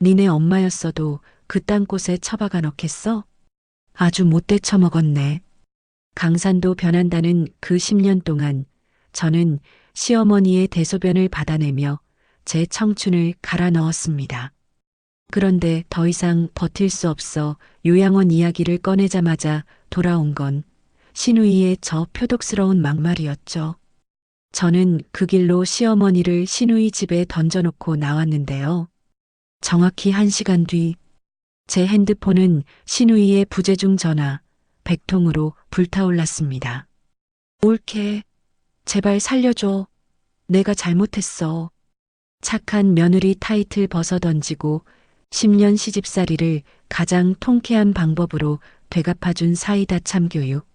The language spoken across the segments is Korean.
니네 엄마였어도 그딴 곳에 처박아 넣겠어? 아주 못돼 처먹었네. 강산도 변한다는 그 10년 동안 저는 시어머니의 대소변을 받아내며 제 청춘을 갈아 넣었습니다. 그런데 더 이상 버틸 수 없어 요양원 이야기를 꺼내자마자 돌아온 건 시누이의 저 표독스러운 막말이었죠. 저는 그 길로 시어머니를 시누이 집에 던져놓고 나왔는데요. 정확히 1시간 뒤 제 핸드폰은 시누이의 부재중 전화 100통으로 불타올랐습니다. 올케, 제발 살려줘. 내가 잘못했어. 착한 며느리 타이틀 벗어던지고 10년 시집살이를 가장 통쾌한 방법으로 되갚아준 사이다 참교육.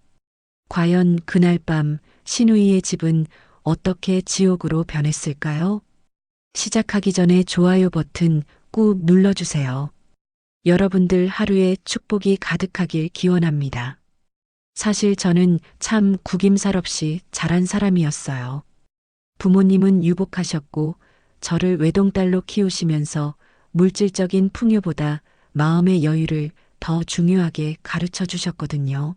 과연 그날 밤 시누이의 집은 어떻게 지옥으로 변했을까요? 시작하기 전에 좋아요 버튼 꾹 눌러주세요. 여러분들 하루에 축복이 가득하길 기원합니다. 사실 저는 참 구김살 없이 자란 사람이었어요. 부모님은 유복하셨고 저를 외동딸로 키우시면서 물질적인 풍요보다 마음의 여유를 더 중요하게 가르쳐 주셨거든요.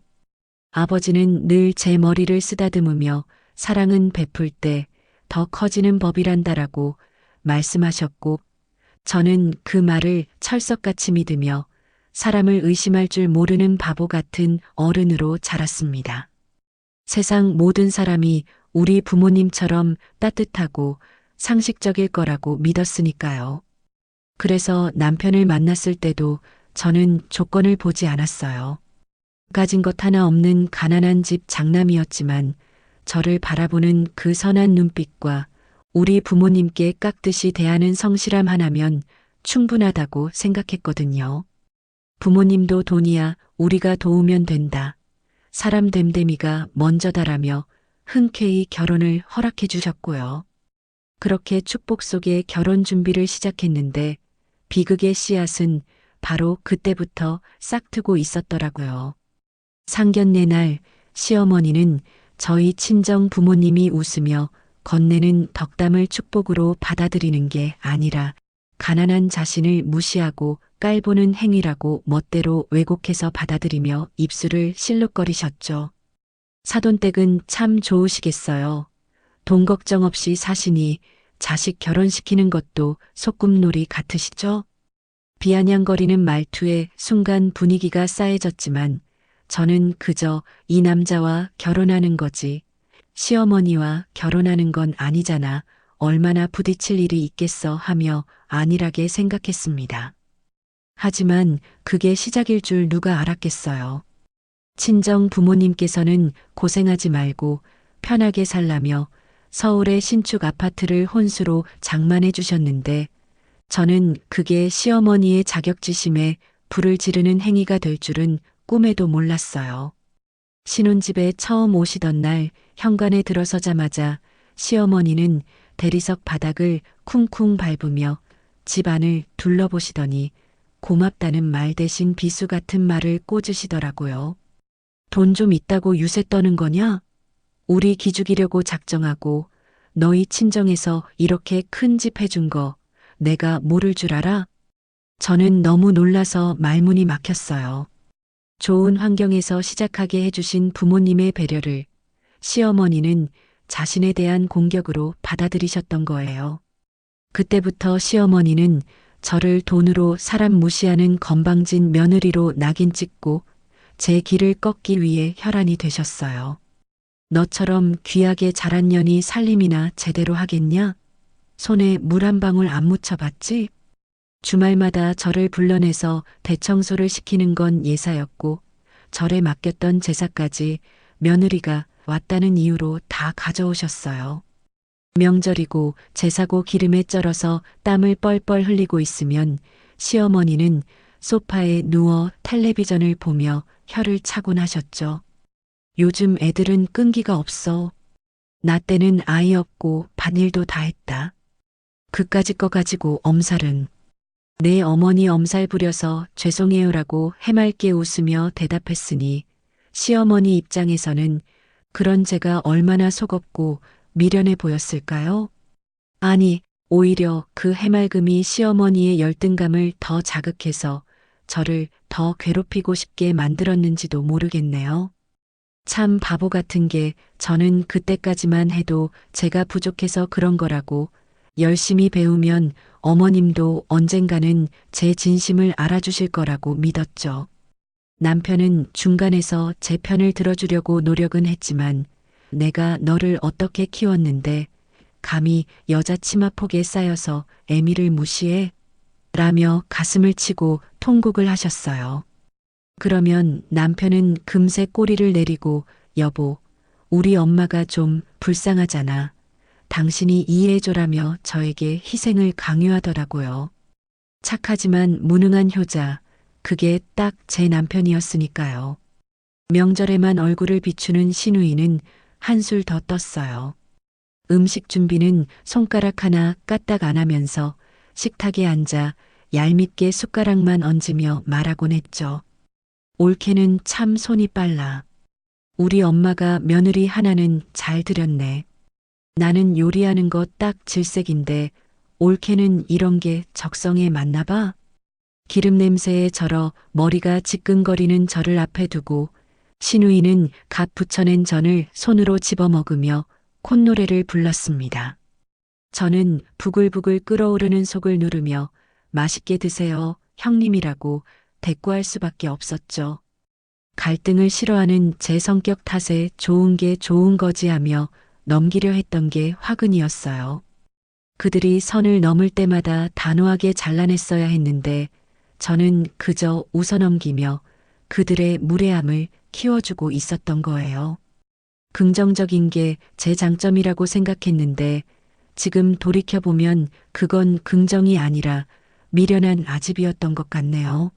아버지는 늘 제 머리를 쓰다듬으며 사랑은 베풀 때 더 커지는 법이란다라고 말씀하셨고 저는 그 말을 철석같이 믿으며 사람을 의심할 줄 모르는 바보 같은 어른으로 자랐습니다. 세상 모든 사람이 우리 부모님처럼 따뜻하고 상식적일 거라고 믿었으니까요. 그래서 남편을 만났을 때도 저는 조건을 보지 않았어요. 가진 것 하나 없는 가난한 집 장남이었지만 저를 바라보는 그 선한 눈빛과 우리 부모님께 깍듯이 대하는 성실함 하나면 충분하다고 생각했거든요. 부모님도 돈이야 우리가 도우면 된다. 사람 됨됨이가 먼저다라며 흔쾌히 결혼을 허락해 주셨고요. 그렇게 축복 속에 결혼 준비를 시작했는데 비극의 씨앗은 바로 그때부터 싹트고 있었더라고요. 상견례 날 시어머니는 저희 친정 부모님이 웃으며 건네는 덕담을 축복으로 받아들이는 게 아니라 가난한 자신을 무시하고 깔보는 행위라고 멋대로 왜곡해서 받아들이며 입술을 실룩거리셨죠. 사돈댁은 참 좋으시겠어요. 돈 걱정 없이 사시니 자식 결혼시키는 것도 소꿉놀이 같으시죠? 비아냥거리는 말투에 순간 분위기가 싸해졌지만 저는 그저 이 남자와 결혼하는 거지 시어머니와 결혼하는 건 아니잖아. 얼마나 부딪힐 일이 있겠어 하며 안일하게 생각했습니다. 하지만 그게 시작일 줄 누가 알았겠어요. 친정 부모님께서는 고생하지 말고 편하게 살라며 서울의 신축 아파트를 혼수로 장만해 주셨는데 저는 그게 시어머니의 자격지심에 불을 지르는 행위가 될 줄은 꿈에도 몰랐어요. 신혼집에 처음 오시던 날 현관에 들어서자마자 시어머니는 대리석 바닥을 쿵쿵 밟으며 집 안을 둘러보시더니 고맙다는 말 대신 비수 같은 말을 꽂으시더라고요. 돈 좀 있다고 유세 떠는 거냐? 우리 기죽이려고 작정하고 너희 친정에서 이렇게 큰 집 해준 거 내가 모를 줄 알아? 저는 너무 놀라서 말문이 막혔어요. 좋은 환경에서 시작하게 해주신 부모님의 배려를 시어머니는 자신에 대한 공격으로 받아들이셨던 거예요. 그때부터 시어머니는 저를 돈으로 사람 무시하는 건방진 며느리로 낙인 찍고 제 길을 꺾기 위해 혈안이 되셨어요. 너처럼 귀하게 자란 년이 살림이나 제대로 하겠냐? 손에 물 한 방울 안 묻혀봤지? 주말마다 저를 불러내서 대청소를 시키는 건 예사였고 절에 맡겼던 제사까지 며느리가 왔다는 이유로 다 가져오셨어요. 명절이고 제사고 기름에 쩔어서 땀을 뻘뻘 흘리고 있으면 시어머니는 소파에 누워 텔레비전을 보며 혀를 차곤 하셨죠. 요즘 애들은 끈기가 없어. 나 때는 아이 없고 밭일도 다 했다. 그까짓 거 가지고 엄살은. 내 어머니 엄살 부려서 죄송해요라고 해맑게 웃으며 대답했으니 시어머니 입장에서는 그런 제가 얼마나 속없고 미련해 보였을까요? 아니, 오히려 그 해맑음이 시어머니의 열등감을 더 자극해서 저를 더 괴롭히고 싶게 만들었는지도 모르겠네요. 참 바보 같은 게 저는 그때까지만 해도 제가 부족해서 그런 거라고 열심히 배우면 어머님도 언젠가는 제 진심을 알아주실 거라고 믿었죠. 남편은 중간에서 제 편을 들어주려고 노력은 했지만 내가 너를 어떻게 키웠는데 감히 여자 치마폭에 쌓여서 애미를 무시해? 라며 가슴을 치고 통곡을 하셨어요. 그러면 남편은 금세 꼬리를 내리고 여보, 우리 엄마가 좀 불쌍하잖아. 당신이 이해해줘라며 저에게 희생을 강요하더라고요. 착하지만 무능한 효자, 그게 딱 제 남편이었으니까요. 명절에만 얼굴을 비추는 시누이는 한술 더 떴어요. 음식 준비는 손가락 하나 까딱 안 하면서 식탁에 앉아 얄밉게 숟가락만 얹으며 말하곤 했죠. 올케는 참 손이 빨라. 우리 엄마가 며느리 하나는 잘 들였네. 나는 요리하는 거 딱 질색인데 올케는 이런 게 적성에 맞나 봐? 기름 냄새에 절어 머리가 지끈거리는 저를 앞에 두고 시누이는 갓 부쳐낸 전을 손으로 집어먹으며 콧노래를 불렀습니다. 저는 부글부글 끓어오르는 속을 누르며 맛있게 드세요, 형님이라고 대꾸할 수밖에 없었죠. 갈등을 싫어하는 제 성격 탓에 좋은 게 좋은 거지 하며 넘기려 했던 게 화근이었어요. 그들이 선을 넘을 때마다 단호하게 잘라냈어야 했는데 저는 그저 웃어넘기며 그들의 무례함을 키워주고 있었던 거예요. 긍정적인 게 제 장점이라고 생각했는데 지금 돌이켜보면 그건 긍정이 아니라 미련한 아집이었던 것 같네요.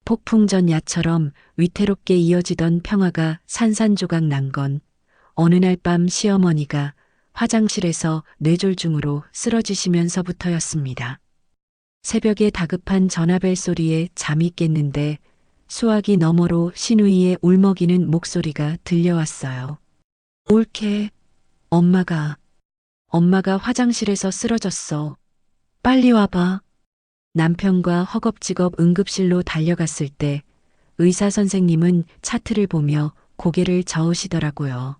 폭풍전 야처럼 위태롭게 이어지던 평화가 산산조각 난 건 어느 날 밤 시어머니가 화장실에서 뇌졸중으로 쓰러지시면서부터였습니다. 새벽에 다급한 전화벨 소리에 잠이 깼는데 수화기 너머로 시누이의 울먹이는 목소리가 들려왔어요. 올케, 엄마가 화장실에서 쓰러졌어. 빨리 와봐. 남편과 허겁지겁 응급실로 달려갔을 때 의사 선생님은 차트를 보며 고개를 저으시더라고요.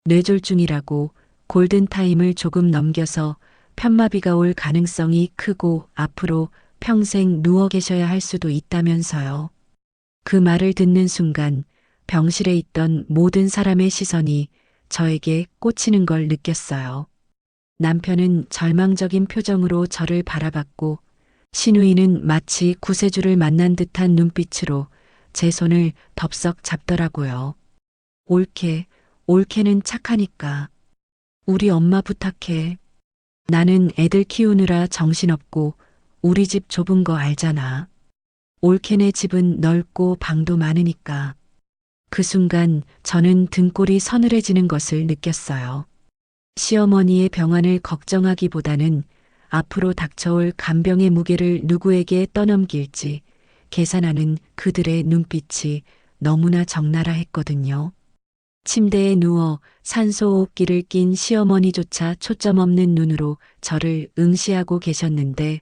뇌졸중이라고 골든타임을 조금 넘겨서 편마비가 올 가능성이 크고 앞으로 평생 누워 계셔야 할 수도 있다면서요. 그 말을 듣는 순간 병실에 있던 모든 사람의 시선이 저에게 꽂히는 걸 느꼈어요. 남편은 절망적인 표정으로 저를 바라봤고 시누이는 마치 구세주를 만난 듯한 눈빛으로 제 손을 덥석 잡더라고요. 올케는 착하니까. 우리 엄마 부탁해. 나는 애들 키우느라 정신없고 우리 집 좁은 거 알잖아. 올케네 집은 넓고 방도 많으니까. 그 순간 저는 등골이 서늘해지는 것을 느꼈어요. 시어머니의 병환을 걱정하기보다는 앞으로 닥쳐올 간병의 무게를 누구에게 떠넘길지 계산하는 그들의 눈빛이 너무나 적나라 했거든요. 침대에 누워 산소호흡기를 낀 시어머니조차 초점 없는 눈으로 저를 응시하고 계셨는데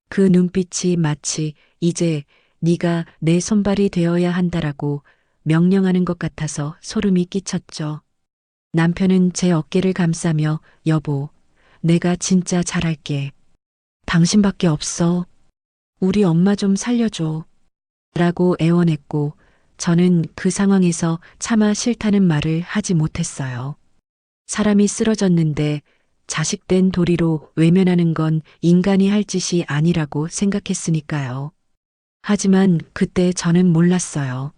그 눈빛이 마치 이제 네가 내 손발이 되어야 한다라고 명령하는 것 같아서 소름이 끼쳤죠. 남편은 제 어깨를 감싸며 여보, 내가 진짜 잘할게. 당신밖에 없어. 우리 엄마 좀 살려줘. 라고 애원했고 저는 그 상황에서 차마 싫다는 말을 하지 못했어요. 사람이 쓰러졌는데 자식된 도리로 외면하는 건 인간이 할 짓이 아니라고 생각했으니까요. 하지만 그때 저는 몰랐어요.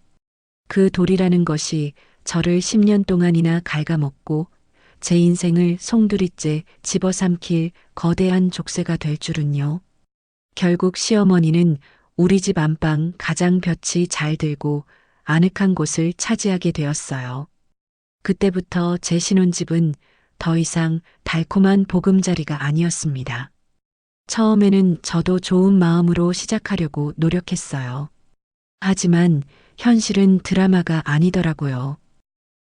그 도리라는 것이 저를 10년 동안이나 갉아먹고 제 인생을 송두리째 집어삼킬 거대한 족쇄가 될 줄은요. 결국 시어머니는 우리 집 안방 가장 볕이 잘 들고 아늑한 곳을 차지하게 되었어요. 그때부터 제 신혼집은 더 이상 달콤한 보금자리가 아니었습니다. 처음에는 저도 좋은 마음으로 시작하려고 노력했어요. 하지만 현실은 드라마가 아니더라고요.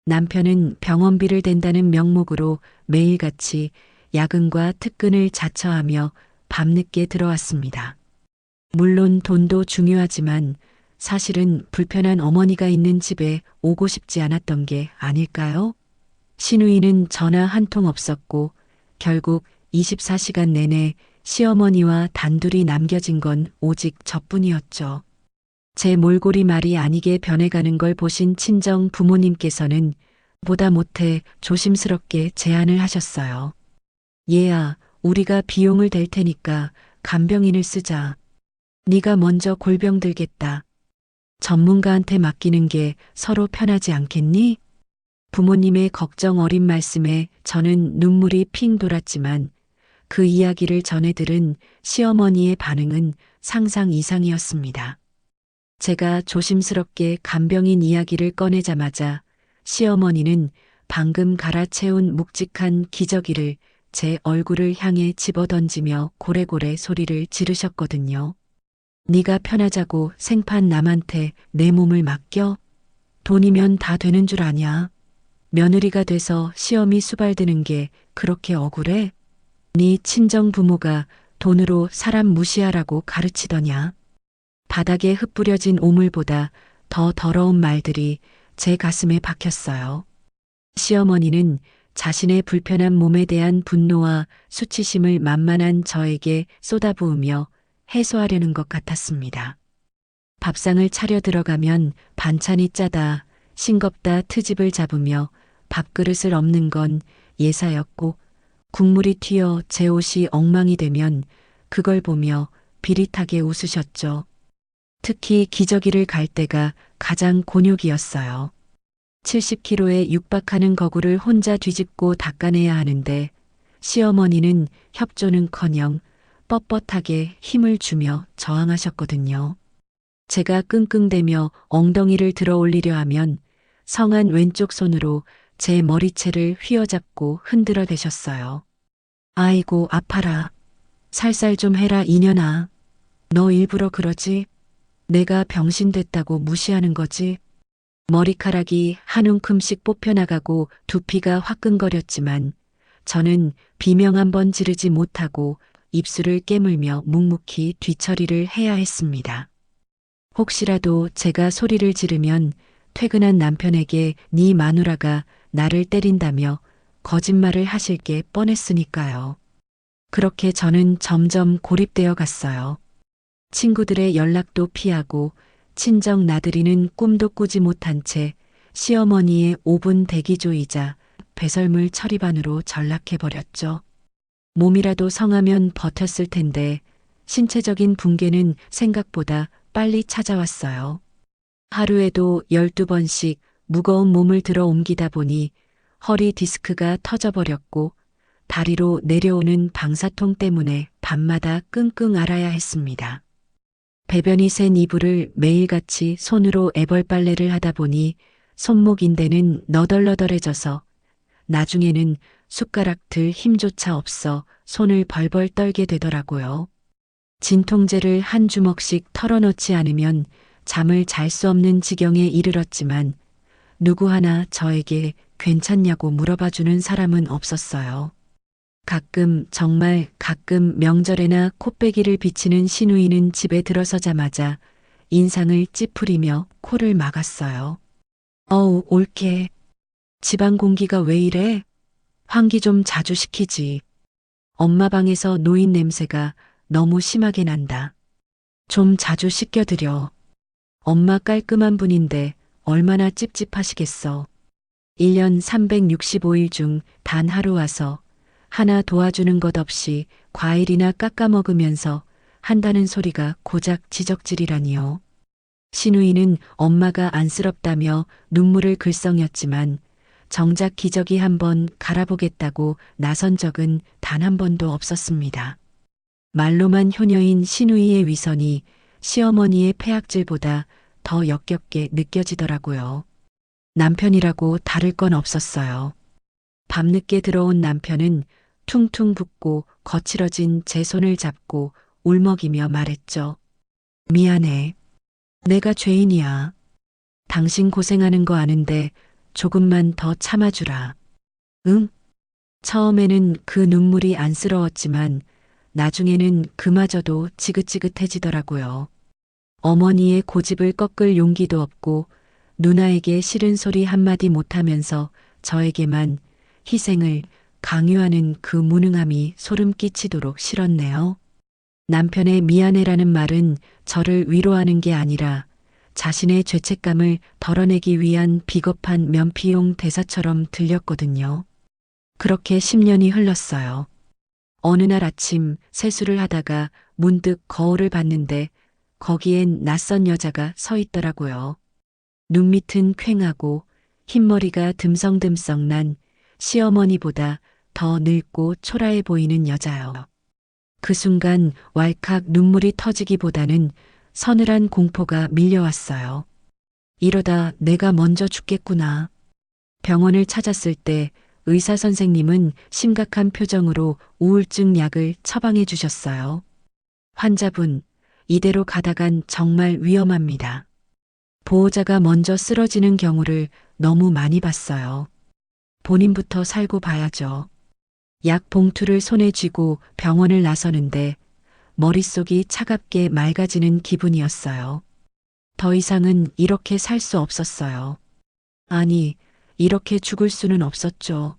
남편은 병원비를 댄다는 명목으로 매일같이 야근과 특근을 자처하며 밤늦게 들어왔습니다. 물론 돈도 중요하지만 사실은 불편한 어머니가 있는 집에 오고 싶지 않았던 게 아닐까요? 신우이는 전화 한 통 없었고 결국 24시간 내내 시어머니와 단둘이 남겨진 건 오직 저뿐이었죠. 제 몰골이 말이 아니게 변해가는 걸 보신 친정 부모님께서는 보다 못해 조심스럽게 제안을 하셨어요. 얘야, 우리가 비용을 댈 테니까 간병인을 쓰자. 네가 먼저 골병 들겠다. 전문가한테 맡기는 게 서로 편하지 않겠니? 부모님의 걱정 어린 말씀에 저는 눈물이 핑 돌았지만 그 이야기를 전해 들은 시어머니의 반응은 상상 이상이었습니다. 제가 조심스럽게 간병인 이야기를 꺼내자마자 시어머니는 방금 갈아채운 묵직한 기저귀를 제 얼굴을 향해 집어던지며 고래고래 소리를 지르셨거든요. 네가 편하자고 생판 남한테 내 몸을 맡겨? 돈이면 다 되는 줄 아냐? 며느리가 돼서 시험이 수발드는 게 그렇게 억울해? 네 친정 부모가 돈으로 사람 무시하라고 가르치더냐? 바닥에 흩뿌려진 오물보다 더 더러운 말들이 제 가슴에 박혔어요. 시어머니는 자신의 불편한 몸에 대한 분노와 수치심을 만만한 저에게 쏟아부으며 해소하려는 것 같았습니다. 밥상을 차려 들어가면 반찬이 짜다, 싱겁다 트집을 잡으며 밥그릇을 엎는 건 예사였고 국물이 튀어 제 옷이 엉망이 되면 그걸 보며 비릿하게 웃으셨죠. 특히 기저귀를 갈 때가 가장 곤욕이었어요. 70kg에 육박하는 거구를 혼자 뒤집고 닦아내야 하는데 시어머니는 협조는커녕 뻣뻣하게 힘을 주며 저항하셨거든요. 제가 끙끙대며 엉덩이를 들어 올리려 하면 성한 왼쪽 손으로 제 머리채를 휘어잡고 흔들어 대셨어요. 아이고 아파라. 살살 좀 해라 이년아. 너 일부러 그러지? 내가 병신됐다고 무시하는 거지? 머리카락이 한 움큼씩 뽑혀나가고 두피가 화끈거렸지만 저는 비명 한 번 지르지 못하고 입술을 깨물며 묵묵히 뒤처리를 해야 했습니다. 혹시라도 제가 소리를 지르면 퇴근한 남편에게 네 마누라가 나를 때린다며 거짓말을 하실 게 뻔했으니까요. 그렇게 저는 점점 고립되어 갔어요. 친구들의 연락도 피하고 친정 나들이는 꿈도 꾸지 못한 채 시어머니의 5분 대기조이자 배설물 처리반으로 전락해버렸죠. 몸이라도 성하면 버텼을 텐데 신체적인 붕괴는 생각보다 빨리 찾아왔어요. 하루에도 12번씩 무거운 몸을 들어 옮기다 보니 허리 디스크가 터져버렸고 다리로 내려오는 방사통 때문에 밤마다 끙끙 앓아야 했습니다. 배변이 샌 이불을 매일같이 손으로 애벌 빨래를 하다 보니 손목 인대는 너덜너덜해져서 나중에는 숟가락 들 힘조차 없어 손을 벌벌 떨게 되더라고요. 진통제를 한 주먹씩 털어놓지 않으면 잠을 잘 수 없는 지경에 이르렀지만 누구 하나 저에게 괜찮냐고 물어봐주는 사람은 없었어요. 가끔 정말 가끔 명절에나 콧배기를 비치는 시누이는 집에 들어서자마자 인상을 찌푸리며 코를 막았어요. 어우 옳게. 집안 공기가 왜 이래? 환기 좀 자주 시키지. 엄마 방에서 노인 냄새가 너무 심하게 난다. 좀 자주 씻겨드려. 엄마 깔끔한 분인데 얼마나 찝찝하시겠어. 1년 365일 중 단 하루 와서 하나 도와주는 것 없이 과일이나 깎아 먹으면서 한다는 소리가 고작 지적질이라니요. 시누이는 엄마가 안쓰럽다며 눈물을 글썽였지만 정작 기저귀 한번 갈아보겠다고 나선 적은 단 한 번도 없었습니다. 말로만 효녀인 시누이의 위선이 시어머니의 폐악질보다 더 역겹게 느껴지더라고요. 남편이라고 다를 건 없었어요. 밤늦게 들어온 남편은 퉁퉁 붓고 거칠어진 제 손을 잡고 울먹이며 말했죠. 미안해. 내가 죄인이야. 당신 고생하는 거 아는데 조금만 더 참아주라. 응? 처음에는 그 눈물이 안쓰러웠지만 나중에는 그마저도 지긋지긋해지더라고요. 어머니의 고집을 꺾을 용기도 없고 누나에게 싫은 소리 한마디 못하면서 저에게만 희생을 강요하는 그 무능함이 소름 끼치도록 싫었네요. 남편의 미안해라는 말은 저를 위로하는 게 아니라 자신의 죄책감을 덜어내기 위한 비겁한 면피용 대사처럼 들렸거든요. 그렇게 10년이 흘렀어요. 어느 날 아침 세수를 하다가 문득 거울을 봤는데 거기엔 낯선 여자가 서 있더라고요. 눈밑은 퀭하고 흰머리가 듬성듬성 난 시어머니보다 더 늙고 초라해 보이는 여자요. 그 순간 왈칵 눈물이 터지기보다는 서늘한 공포가 밀려왔어요. 이러다 내가 먼저 죽겠구나. 병원을 찾았을 때 의사 선생님은 심각한 표정으로 우울증 약을 처방해 주셨어요. 환자분, 이대로 가다간 정말 위험합니다. 보호자가 먼저 쓰러지는 경우를 너무 많이 봤어요. 본인부터 살고 봐야죠. 약 봉투를 손에 쥐고 병원을 나서는데 머릿속이 차갑게 맑아지는 기분이었어요. 더 이상은 이렇게 살 수 없었어요. 아니, 이렇게 죽을 수는 없었죠.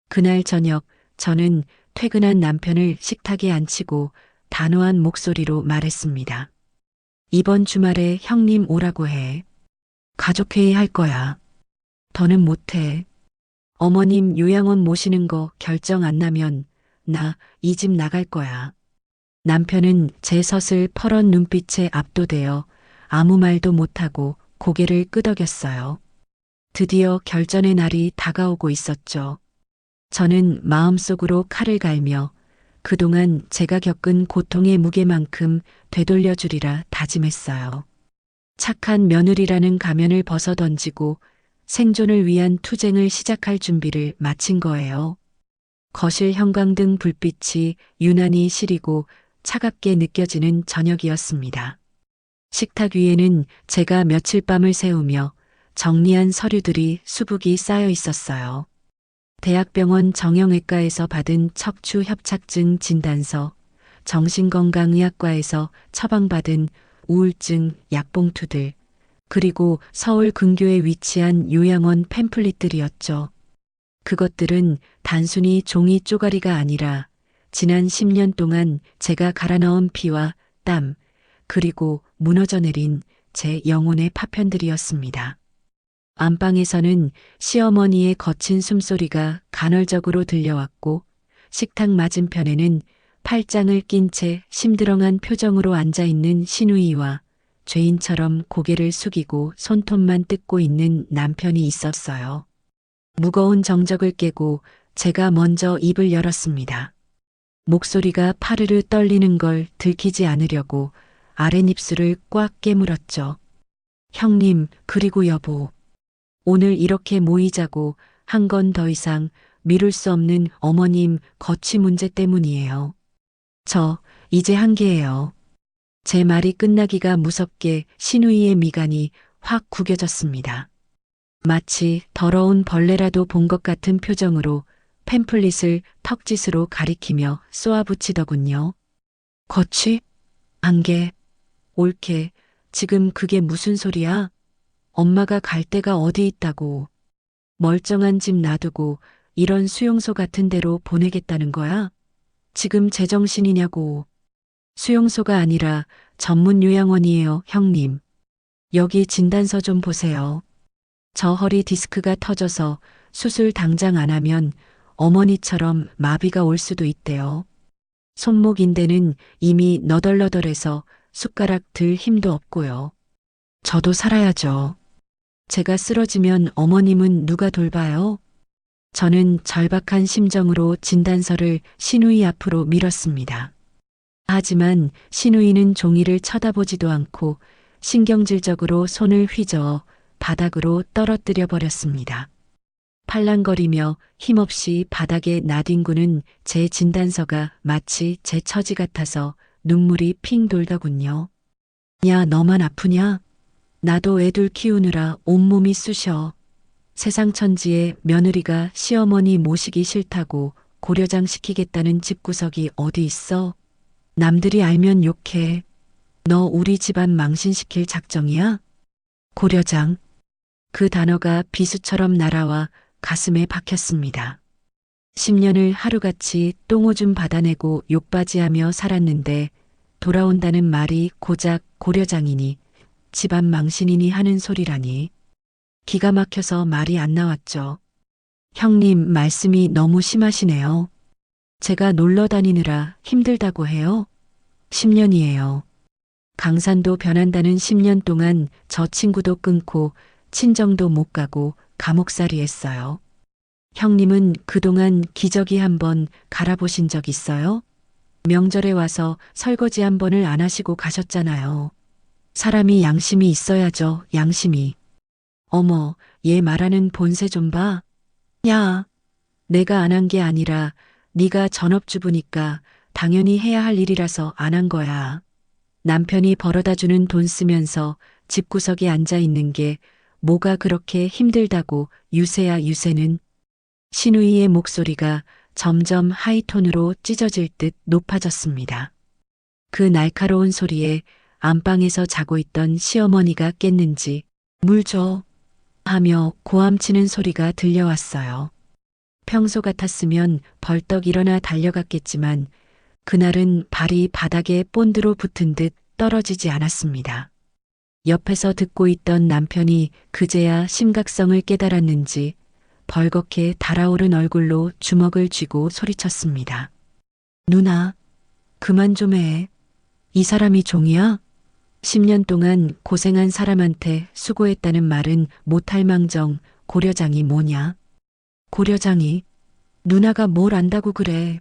그날 저녁 저는 퇴근한 남편을 식탁에 앉히고 단호한 목소리로 말했습니다. 이번 주말에 형님 오라고 해. 가족회의 할 거야. 더는 못해. 어머님 요양원 모시는 거 결정 안 나면 나 이 집 나갈 거야. 남편은 제 서슬 퍼런 눈빛에 압도되어 아무 말도 못하고 고개를 끄덕였어요. 드디어 결전의 날이 다가오고 있었죠. 저는 마음속으로 칼을 갈며 그동안 제가 겪은 고통의 무게만큼 되돌려주리라 다짐했어요. 착한 며느리라는 가면을 벗어 던지고 생존을 위한 투쟁을 시작할 준비를 마친 거예요. 거실 형광등 불빛이 유난히 시리고 차갑게 느껴지는 저녁이었습니다. 식탁 위에는 제가 며칠 밤을 새우며 정리한 서류들이 수북이 쌓여 있었어요. 대학병원 정형외과에서 받은 척추 협착증 진단서, 정신건강의학과에서 처방받은 우울증 약봉투들, 그리고 서울 근교에 위치한 요양원 팸플릿들이었죠. 그것들은 단순히 종이 쪼가리가 아니라 지난 10년 동안 제가 갈아 넣은 피와 땀, 그리고 무너져 내린 제 영혼의 파편들이었습니다. 안방에서는 시어머니의 거친 숨소리가 간헐적으로 들려왔고 식탁 맞은편에는 팔짱을 낀 채 심드렁한 표정으로 앉아있는 시누이와 죄인처럼 고개를 숙이고 손톱만 뜯고 있는 남편이 있었어요. 무거운 정적을 깨고 제가 먼저 입을 열었습니다. 목소리가 파르르 떨리는 걸 들키지 않으려고 아랫입술을 꽉 깨물었죠. 형님, 그리고 여보. 오늘 이렇게 모이자고 한 건 더 이상 미룰 수 없는 어머님 거취 문제 때문이에요. 저 이제 한계예요. 제 말이 끝나기가 무섭게 시누이의 미간이 확 구겨졌습니다. 마치 더러운 벌레라도 본 것 같은 표정으로 팸플릿을 턱짓으로 가리키며 쏘아붙이더군요. 거취? 한계. 옳게. 지금 그게 무슨 소리야? 엄마가 갈 데가 어디 있다고. 멀쩡한 집 놔두고 이런 수용소 같은 데로 보내겠다는 거야? 지금 제정신이냐고. 수용소가 아니라 전문 요양원이에요, 형님. 여기 진단서 좀 보세요. 저 허리 디스크가 터져서 수술 당장 안 하면 어머니처럼 마비가 올 수도 있대요. 손목 인대는 이미 너덜너덜해서 숟가락 들 힘도 없고요. 저도 살아야죠. 제가 쓰러지면 어머님은 누가 돌봐요? 저는 절박한 심정으로 진단서를 시누이 앞으로 밀었습니다. 하지만 시누이는 종이를 쳐다보지도 않고 신경질적으로 손을 휘저어 바닥으로 떨어뜨려 버렸습니다. 팔랑거리며 힘없이 바닥에 나뒹구는 제 진단서가 마치 제 처지 같아서 눈물이 핑 돌더군요. 야, 너만 아프냐? 나도 애들 키우느라 온몸이 쑤셔. 세상 천지에 며느리가 시어머니 모시기 싫다고 고려장 시키겠다는 집구석이 어디 있어? 남들이 알면 욕해. 너 우리 집안 망신시킬 작정이야? 고려장. 그 단어가 비수처럼 날아와 가슴에 박혔습니다. 10년을 하루같이 똥오줌 받아내고 욕바지하며 살았는데 돌아온다는 말이 고작 고려장이니 집안 망신이니 하는 소리라니. 기가 막혀서 말이 안 나왔죠. 형님 말씀이 너무 심하시네요. 제가 놀러 다니느라 힘들다고 해요. 10년이에요. 강산도 변한다는 10년 동안 저 친구도 끊고 친정도 못 가고 감옥살이 했어요. 형님은 그동안 기저귀 한번 갈아보신 적 있어요? 명절에 와서 설거지 한 번을 안 하시고 가셨잖아요. 사람이 양심이 있어야죠, 양심이. 어머, 얘 말하는 본새 좀 봐. 야, 내가 안 한 게 아니라 네가 전업주부니까 당연히 해야 할 일이라서 안 한 거야. 남편이 벌어다 주는 돈 쓰면서 집구석에 앉아 있는 게 뭐가 그렇게 힘들다고 유세야 유세는. 신우이의 목소리가 점점 하이톤으로 찢어질 듯 높아졌습니다. 그 날카로운 소리에 안방에서 자고 있던 시어머니가 깼는지 물 줘 하며 고함치는 소리가 들려왔어요. 평소 같았으면 벌떡 일어나 달려갔겠지만 그날은 발이 바닥에 본드로 붙은 듯 떨어지지 않았습니다. 옆에서 듣고 있던 남편이 그제야 심각성을 깨달았는지 벌겋게 달아오른 얼굴로 주먹을 쥐고 소리쳤습니다. 누나, 그만 좀 해. 이 사람이 종이야? 10년 동안 고생한 사람한테 수고했다는 말은 못할 망정 고려장이 뭐냐? 고려장이? 누나가 뭘 안다고 그래.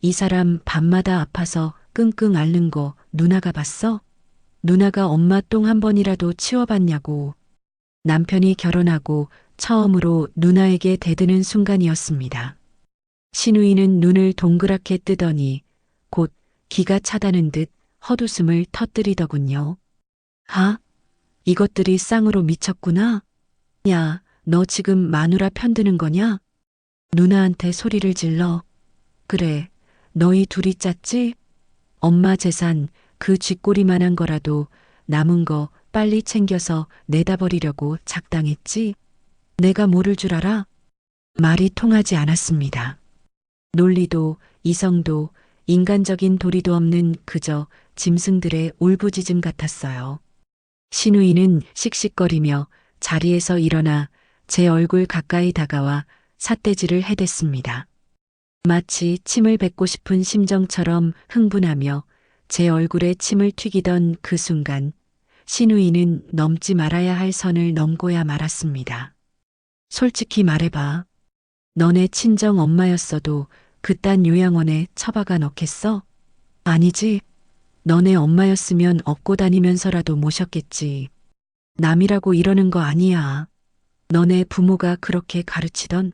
이 사람 밤마다 아파서 끙끙 앓는 거 누나가 봤어? 누나가 엄마 똥 한 번이라도 치워봤냐고. 남편이 결혼하고 처음으로 누나에게 대드는 순간이었습니다. 신우이는 눈을 동그랗게 뜨더니 곧 기가 차다는 듯 헛웃음을 터뜨리더군요. 아, 이것들이 쌍으로 미쳤구나. 야, 너 지금 마누라 편드는 거냐? 누나한테 소리를 질러. 그래, 너희 둘이 짰지? 엄마 재산 그 쥐꼬리만한 거라도 남은 거 빨리 챙겨서 내다 버리려고 작당했지? 내가 모를 줄 알아? 말이 통하지 않았습니다. 논리도 이성도 인간적인 도리도 없는 그저 짐승들의 울부짖음 같았어요. 신우이는 씩씩거리며 자리에서 일어나 제 얼굴 가까이 다가와 삿대질을 해댔습니다. 마치 침을 뱉고 싶은 심정처럼 흥분하며 제 얼굴에 침을 튀기던 그 순간 신우이는 넘지 말아야 할 선을 넘고야 말았습니다. 솔직히 말해봐. 너네 친정 엄마였어도 그딴 요양원에 처박아 넣겠어? 아니지. 너네 엄마였으면 업고 다니면서라도 모셨겠지. 남이라고 이러는 거 아니야. 너네 부모가 그렇게 가르치던.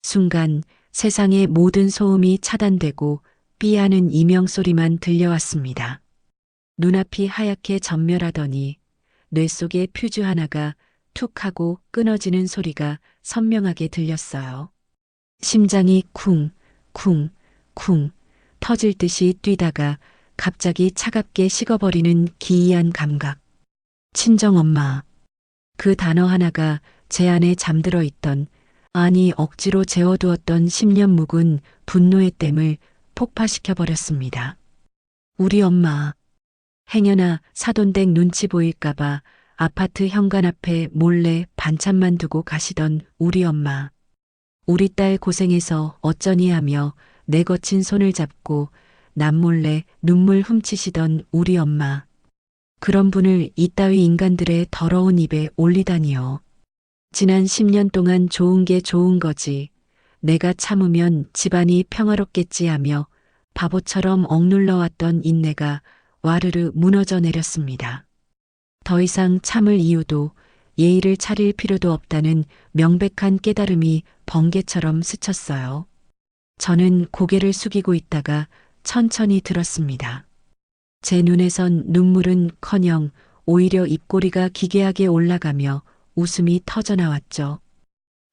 순간 세상의 모든 소음이 차단되고 삐하는 이명소리만 들려왔습니다. 눈앞이 하얗게 전멸하더니 뇌 속의 퓨즈 하나가 툭 하고 끊어지는 소리가 선명하게 들렸어요. 심장이 쿵, 쿵, 쿵 터질 듯이 뛰다가 갑자기 차갑게 식어버리는 기이한 감각. 친정엄마. 그 단어 하나가 제 안에 잠들어 있던, 아니 억지로 재워두었던 10년 묵은 분노의 댐을 폭파시켜버렸습니다. 우리 엄마. 행여나 사돈댁 눈치 보일까봐 아파트 현관 앞에 몰래 반찬만 두고 가시던 우리 엄마. 우리 딸 고생해서 어쩌니 하며 내 거친 손을 잡고 남몰래 눈물 훔치시던 우리 엄마. 그런 분을 이따위 인간들의 더러운 입에 올리다니요. 지난 10년 동안 좋은 게 좋은 거지. 내가 참으면 집안이 평화롭겠지 하며 바보처럼 억눌러왔던 인내가 와르르 무너져 내렸습니다. 더 이상 참을 이유도 예의를 차릴 필요도 없다는 명백한 깨달음이 번개처럼 스쳤어요. 저는 고개를 숙이고 있다가 천천히 들었습니다. 제 눈에선 눈물은커녕 오히려 입꼬리가 기괴하게 올라가며 웃음이 터져나왔죠.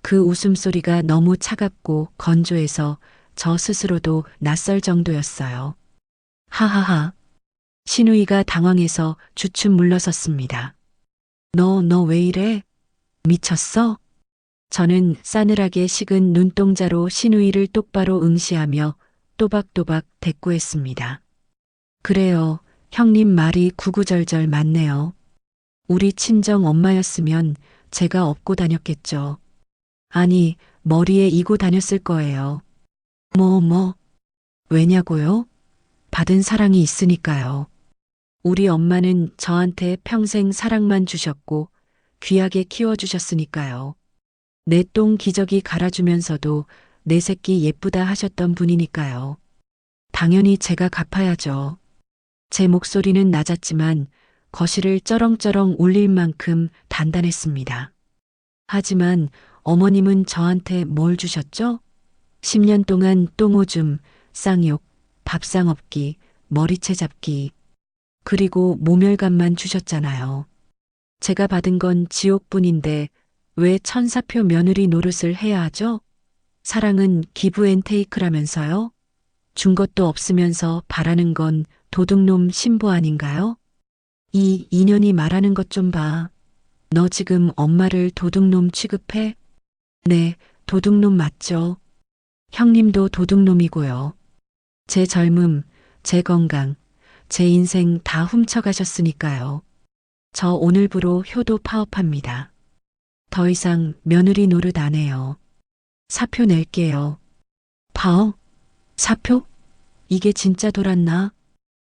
그 웃음소리가 너무 차갑고 건조해서 저 스스로도 낯설 정도였어요. 하하하. 신우이가 당황해서 주춤 물러섰습니다. 너 왜 이래? 미쳤어? 저는 싸늘하게 식은 눈동자로 신우이를 똑바로 응시하며 또박또박 대꾸했습니다. 그래요. 형님 말이 구구절절 맞네요. 우리 친정 엄마였으면 제가 업고 다녔겠죠. 아니, 머리에 이고 다녔을 거예요. 뭐, 왜냐고요? 받은 사랑이 있으니까요. 우리 엄마는 저한테 평생 사랑만 주셨고 귀하게 키워주셨으니까요. 내 똥 기저귀 갈아주면서도 내 새끼 예쁘다 하셨던 분이니까요. 당연히 제가 갚아야죠. 제 목소리는 낮았지만 거실을 쩌렁쩌렁 울릴 만큼 단단했습니다. 하지만 어머님은 저한테 뭘 주셨죠? 10년 동안 똥오줌, 쌍욕, 밥상 없기, 머리채 잡기, 그리고 모멸감만 주셨잖아요. 제가 받은 건 지옥뿐인데 왜 천사표 며느리 노릇을 해야 하죠? 사랑은 기브 앤 테이크라면서요? 준 것도 없으면서 바라는 건 도둑놈 신부 아닌가요? 이 인연이 말하는 것 좀 봐. 너 지금 엄마를 도둑놈 취급해? 네, 도둑놈 맞죠? 형님도 도둑놈이고요. 제 젊음, 제 건강, 제 인생 다 훔쳐가셨으니까요. 저 오늘부로 효도 파업합니다. 더 이상 며느리 노릇 안 해요. 사표 낼게요. 파업? 사표? 이게 진짜 돌았나?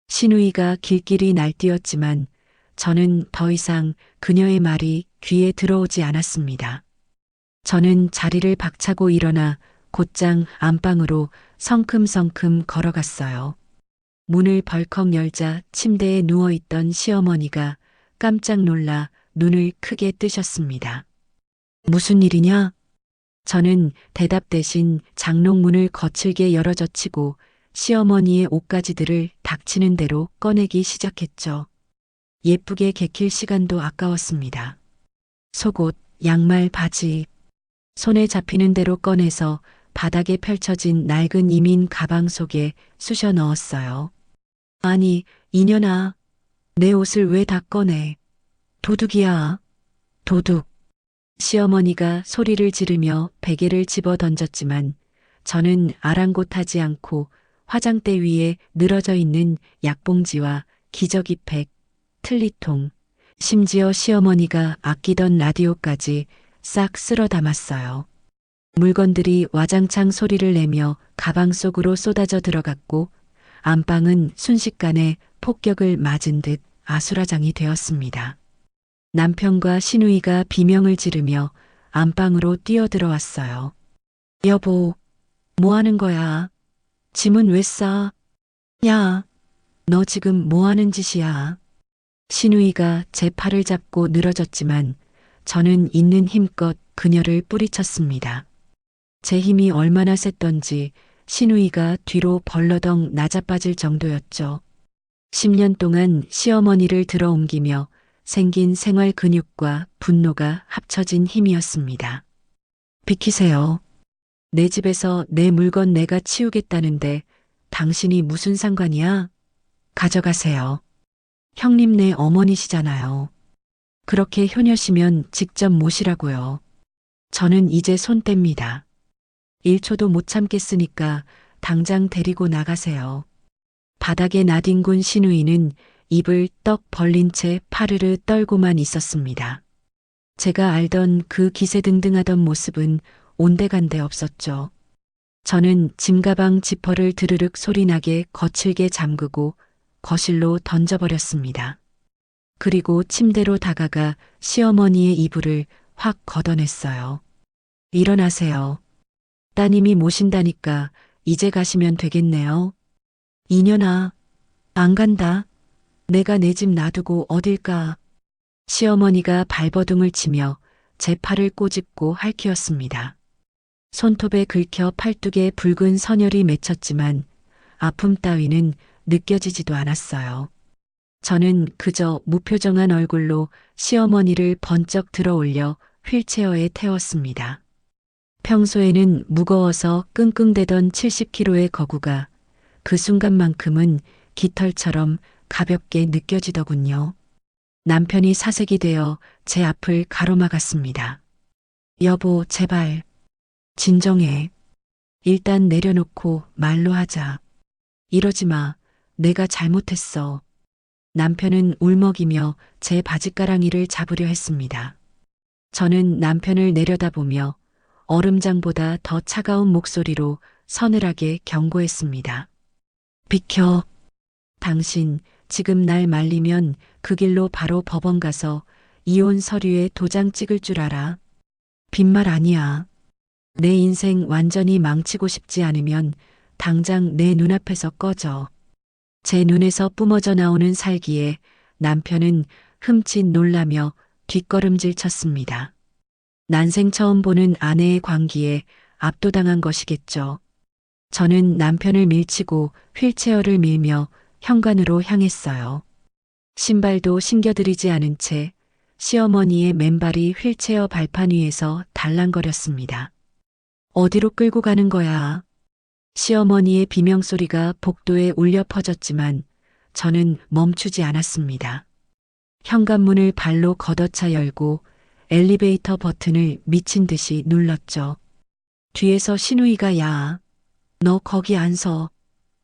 신우이가 길길이 날뛰었지만 저는 더 이상 그녀의 말이 귀에 들어오지 않았습니다. 저는 자리를 박차고 일어나 곧장 안방으로 성큼성큼 걸어갔어요. 문을 벌컥 열자 침대에 누워있던 시어머니가 깜짝 놀라 눈을 크게 뜨셨습니다. 무슨 일이냐? 저는 대답 대신 장롱문을 거칠게 열어젖히고 시어머니의 옷가지들을 닥치는 대로 꺼내기 시작했죠. 예쁘게 개킬 시간도 아까웠습니다. 속옷, 양말, 바지. 손에 잡히는 대로 꺼내서 바닥에 펼쳐진 낡은 이민 가방 속에 쑤셔 넣었어요. 아니, 이년아. 내 옷을 왜 다 꺼내? 도둑이야. 도둑. 시어머니가 소리를 지르며 베개를 집어 던졌지만 저는 아랑곳하지 않고 화장대 위에 늘어져 있는 약봉지와 기저귀팩, 틀니통, 심지어 시어머니가 아끼던 라디오까지 싹 쓸어 담았어요. 물건들이 와장창 소리를 내며 가방 속으로 쏟아져 들어갔고 안방은 순식간에 폭격을 맞은 듯 아수라장이 되었습니다. 남편과 시누이가 비명을 지르며 안방으로 뛰어들어왔어요. 여보, 뭐 하는 거야? 짐은 왜 싸? 야, 너 지금 뭐 하는 짓이야? 시누이가 제 팔을 잡고 늘어졌지만 저는 있는 힘껏 그녀를 뿌리쳤습니다. 제 힘이 얼마나 셌던지 시누이가 뒤로 벌러덩 낮아빠질 정도였죠. 10년 동안 시어머니를 들어옮기며 생긴 생활 근육과 분노가 합쳐진 힘이었습니다. 비키세요. 내 집에서 내 물건 내가 치우겠다는데 당신이 무슨 상관이야? 가져가세요. 형님네 어머니시잖아요. 그렇게 효녀시면 직접 모시라고요. 저는 이제 손 뗍니다. 1초도 못 참겠으니까 당장 데리고 나가세요. 바닥에 나뒹군 시누이는 입을 떡 벌린 채 파르르 떨고만 있었습니다. 제가 알던 그 기세등등하던 모습은 온데간데 없었죠. 저는 짐가방 지퍼를 드르륵 소리나게 거칠게 잠그고 거실로 던져버렸습니다. 그리고 침대로 다가가 시어머니의 이불을 확 걷어냈어요. 일어나세요. 따님이 모신다니까 이제 가시면 되겠네요. 이년아, 안 간다. 내가 내 집 놔두고 어딜 가. 시어머니가 발버둥을 치며 제 팔을 꼬집고 할퀴었습니다. 손톱에 긁혀 팔뚝에 붉은 선혈이 맺혔지만 아픔 따위는 느껴지지도 않았어요. 저는 그저 무표정한 얼굴로 시어머니를 번쩍 들어 올려 휠체어에 태웠습니다. 평소에는 무거워서 끙끙대던 70kg의 거구가 그 순간만큼은 깃털처럼 가볍게 느껴지더군요. 남편이 사색이 되어 제 앞을 가로막았습니다. 여보, 제발. 진정해. 일단 내려놓고 말로 하자. 이러지 마. 내가 잘못했어. 남편은 울먹이며 제 바짓가랑이를 잡으려 했습니다. 저는 남편을 내려다보며 얼음장보다 더 차가운 목소리로 서늘하게 경고했습니다. 비켜. 당신 지금 날 말리면 그 길로 바로 법원 가서 이혼 서류에 도장 찍을 줄 알아. 빈말 아니야. 내 인생 완전히 망치고 싶지 않으면 당장 내 눈앞에서 꺼져. 제 눈에서 뿜어져 나오는 살기에 남편은 흠칫 놀라며 뒷걸음질 쳤습니다. 난생 처음 보는 아내의 광기에 압도당한 것이겠죠. 저는 남편을 밀치고 휠체어를 밀며 현관으로 향했어요. 신발도 신겨드리지 않은 채 시어머니의 맨발이 휠체어 발판 위에서 달랑거렸습니다. 어디로 끌고 가는 거야? 시어머니의 비명소리가 복도에 울려 퍼졌지만 저는 멈추지 않았습니다. 현관문을 발로 걷어차 열고 엘리베이터 버튼을 미친 듯이 눌렀죠. 뒤에서 신우이가 야, 너 거기 안 서.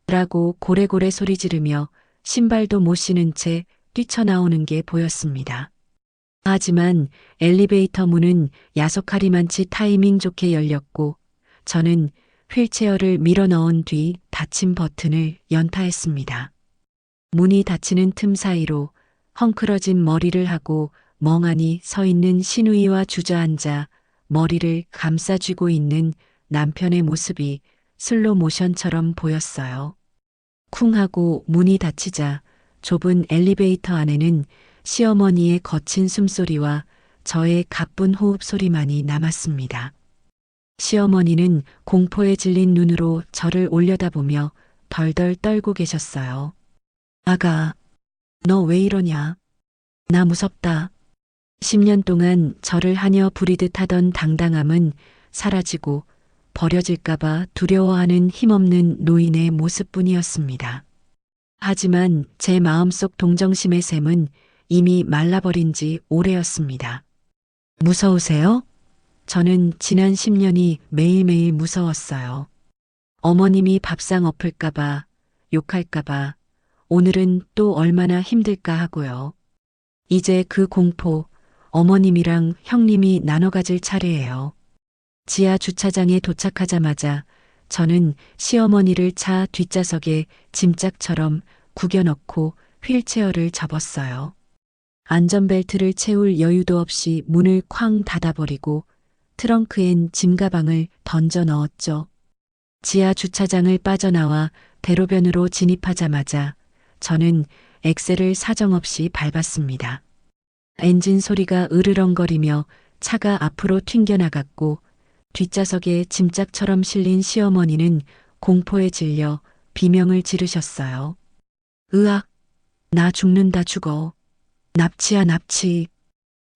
라고 고래고래 소리 지르며 신발도 못 신은 채 뛰쳐나오는 게 보였습니다. 하지만 엘리베이터 문은 야속하리만치 타이밍 좋게 열렸고 저는 휠체어를 밀어 넣은 뒤 닫힌 버튼을 연타했습니다. 문이 닫히는 틈 사이로 헝클어진 머리를 하고 멍하니 서 있는 신우이와 주저앉아 머리를 감싸쥐고 있는 남편의 모습이 슬로 모션처럼 보였어요. 쿵 하고 문이 닫히자 좁은 엘리베이터 안에는 시어머니의 거친 숨소리와 저의 가쁜 호흡 소리만이 남았습니다. 시어머니는 공포에 질린 눈으로 저를 올려다보며 덜덜 떨고 계셨어요. 아가, 너 왜 이러냐? 나 무섭다. 10년 동안 저를 하녀 부리듯 하던 당당함은 사라지고 버려질까봐 두려워하는 힘없는 노인의 모습뿐이었습니다. 하지만 제 마음속 동정심의 샘은 이미 말라버린 지 오래였습니다. 무서우세요? 저는 지난 10년이 매일매일 무서웠어요. 어머님이 밥상 엎을까봐, 욕할까봐, 오늘은 또 얼마나 힘들까 하고요. 이제 그 공포, 어머님이랑 형님이 나눠 가질 차례예요. 지하 주차장에 도착하자마자 저는 시어머니를 차 뒷좌석에 짐짝처럼 구겨넣고 휠체어를 접었어요. 안전벨트를 채울 여유도 없이 문을 쾅 닫아버리고 트렁크엔 짐가방을 던져 넣었죠. 지하 주차장을 빠져나와 대로변으로 진입하자마자 저는 엑셀을 사정없이 밟았습니다. 엔진 소리가 으르렁거리며 차가 앞으로 튕겨나갔고 뒷좌석에 짐짝처럼 실린 시어머니는 공포에 질려 비명을 지르셨어요. 으악, 나 죽는다 죽어. 납치야 납치.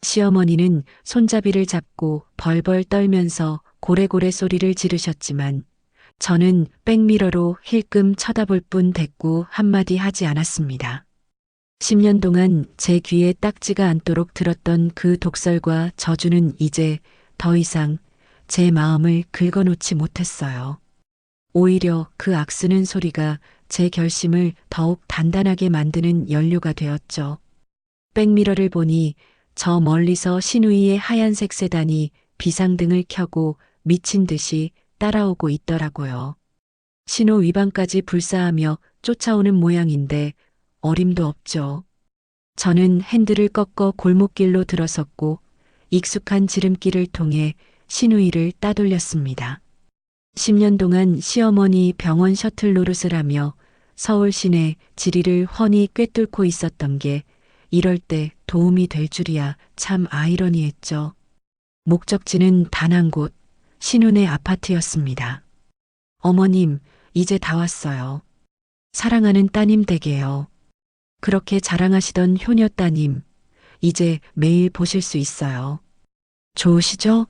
시어머니는 손잡이를 잡고 벌벌 떨면서 고래고래 소리를 지르셨지만 저는 백미러로 힐끔 쳐다볼 뿐 대꾸 한마디 하지 않았습니다. 10년 동안 제 귀에 딱지가 않도록 들었던 그 독설과 저주는 이제 더 이상 제 마음을 긁어놓지 못했어요. 오히려 그 악쓰는 소리가 제 결심을 더욱 단단하게 만드는 연료가 되었죠. 백미러를 보니 저 멀리서 신우이의 하얀색 세단이 비상등을 켜고 미친 듯이 따라오고 있더라고요. 신호 위반까지 불사하며 쫓아오는 모양인데 어림도 없죠. 저는 핸들을 꺾어 골목길로 들어섰고 익숙한 지름길을 통해 신우이를 따돌렸습니다. 10년 동안 시어머니 병원 셔틀 노릇을 하며 서울 시내 지리를 훤히 꿰뚫고 있었던 게 이럴 때 도움이 될 줄이야 참 아이러니했죠. 목적지는 단 한 곳, 신혼의 아파트였습니다. 어머님, 이제 다 왔어요. 사랑하는 따님 댁이에요. 그렇게 자랑하시던 효녀 따님, 이제 매일 보실 수 있어요. 좋으시죠?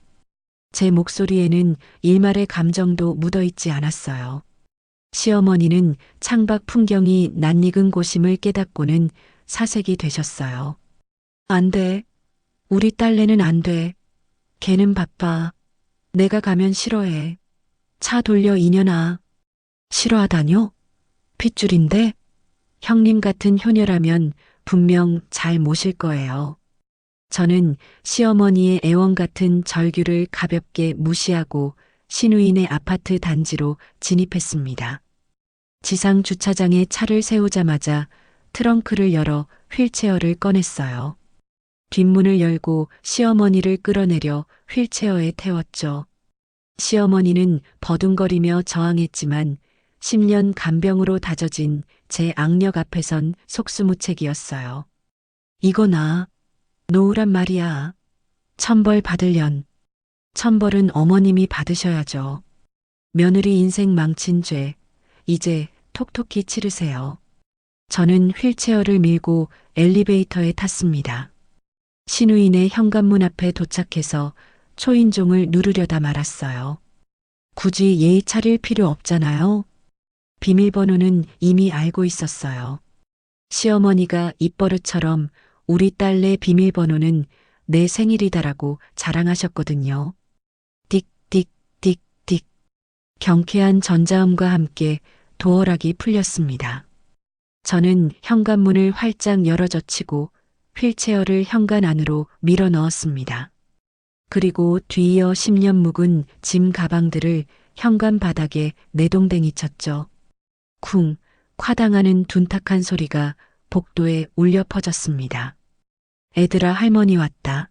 제 목소리에는 일말의 감정도 묻어있지 않았어요. 시어머니는 창밖 풍경이 낯익은 곳임을 깨닫고는 사색이 되셨어요. 안 돼. 우리 딸내는 안 돼. 걔는 바빠. 내가 가면 싫어해. 차 돌려 이년아. 싫어하다뇨? 핏줄인데? 형님 같은 효녀라면 분명 잘 모실 거예요. 저는 시어머니의 애원 같은 절규를 가볍게 무시하고 신우인의 아파트 단지로 진입했습니다. 지상 주차장에 차를 세우자마자 트렁크를 열어 휠체어를 꺼냈어요. 뒷문을 열고 시어머니를 끌어내려 휠체어에 태웠죠. 시어머니는 버둥거리며 저항했지만 10년 간병으로 다져진 제 악력 앞에선 속수무책이었어요. 이거 나 놓으란 말이야. 천벌 받을련. 천벌은 어머님이 받으셔야죠. 며느리 인생 망친 죄, 이제 톡톡히 치르세요. 저는 휠체어를 밀고 엘리베이터에 탔습니다. 신우인의 현관문 앞에 도착해서 초인종을 누르려다 말았어요. 굳이 예의 차릴 필요 없잖아요. 비밀번호는 이미 알고 있었어요. 시어머니가 입버릇처럼 우리 딸내 비밀번호는 내 생일이다라고 자랑하셨거든요. 띡띡띡띡. 경쾌한 전자음과 함께 도어락이 풀렸습니다. 저는 현관문을 활짝 열어젖히고 휠체어를 현관 안으로 밀어 넣었습니다. 그리고 뒤이어 10년 묵은 짐 가방들을 현관 바닥에 내동댕이 쳤죠. 쿵, 콰당하는 둔탁한 소리가 복도에 울려 퍼졌습니다. 애들아 할머니 왔다.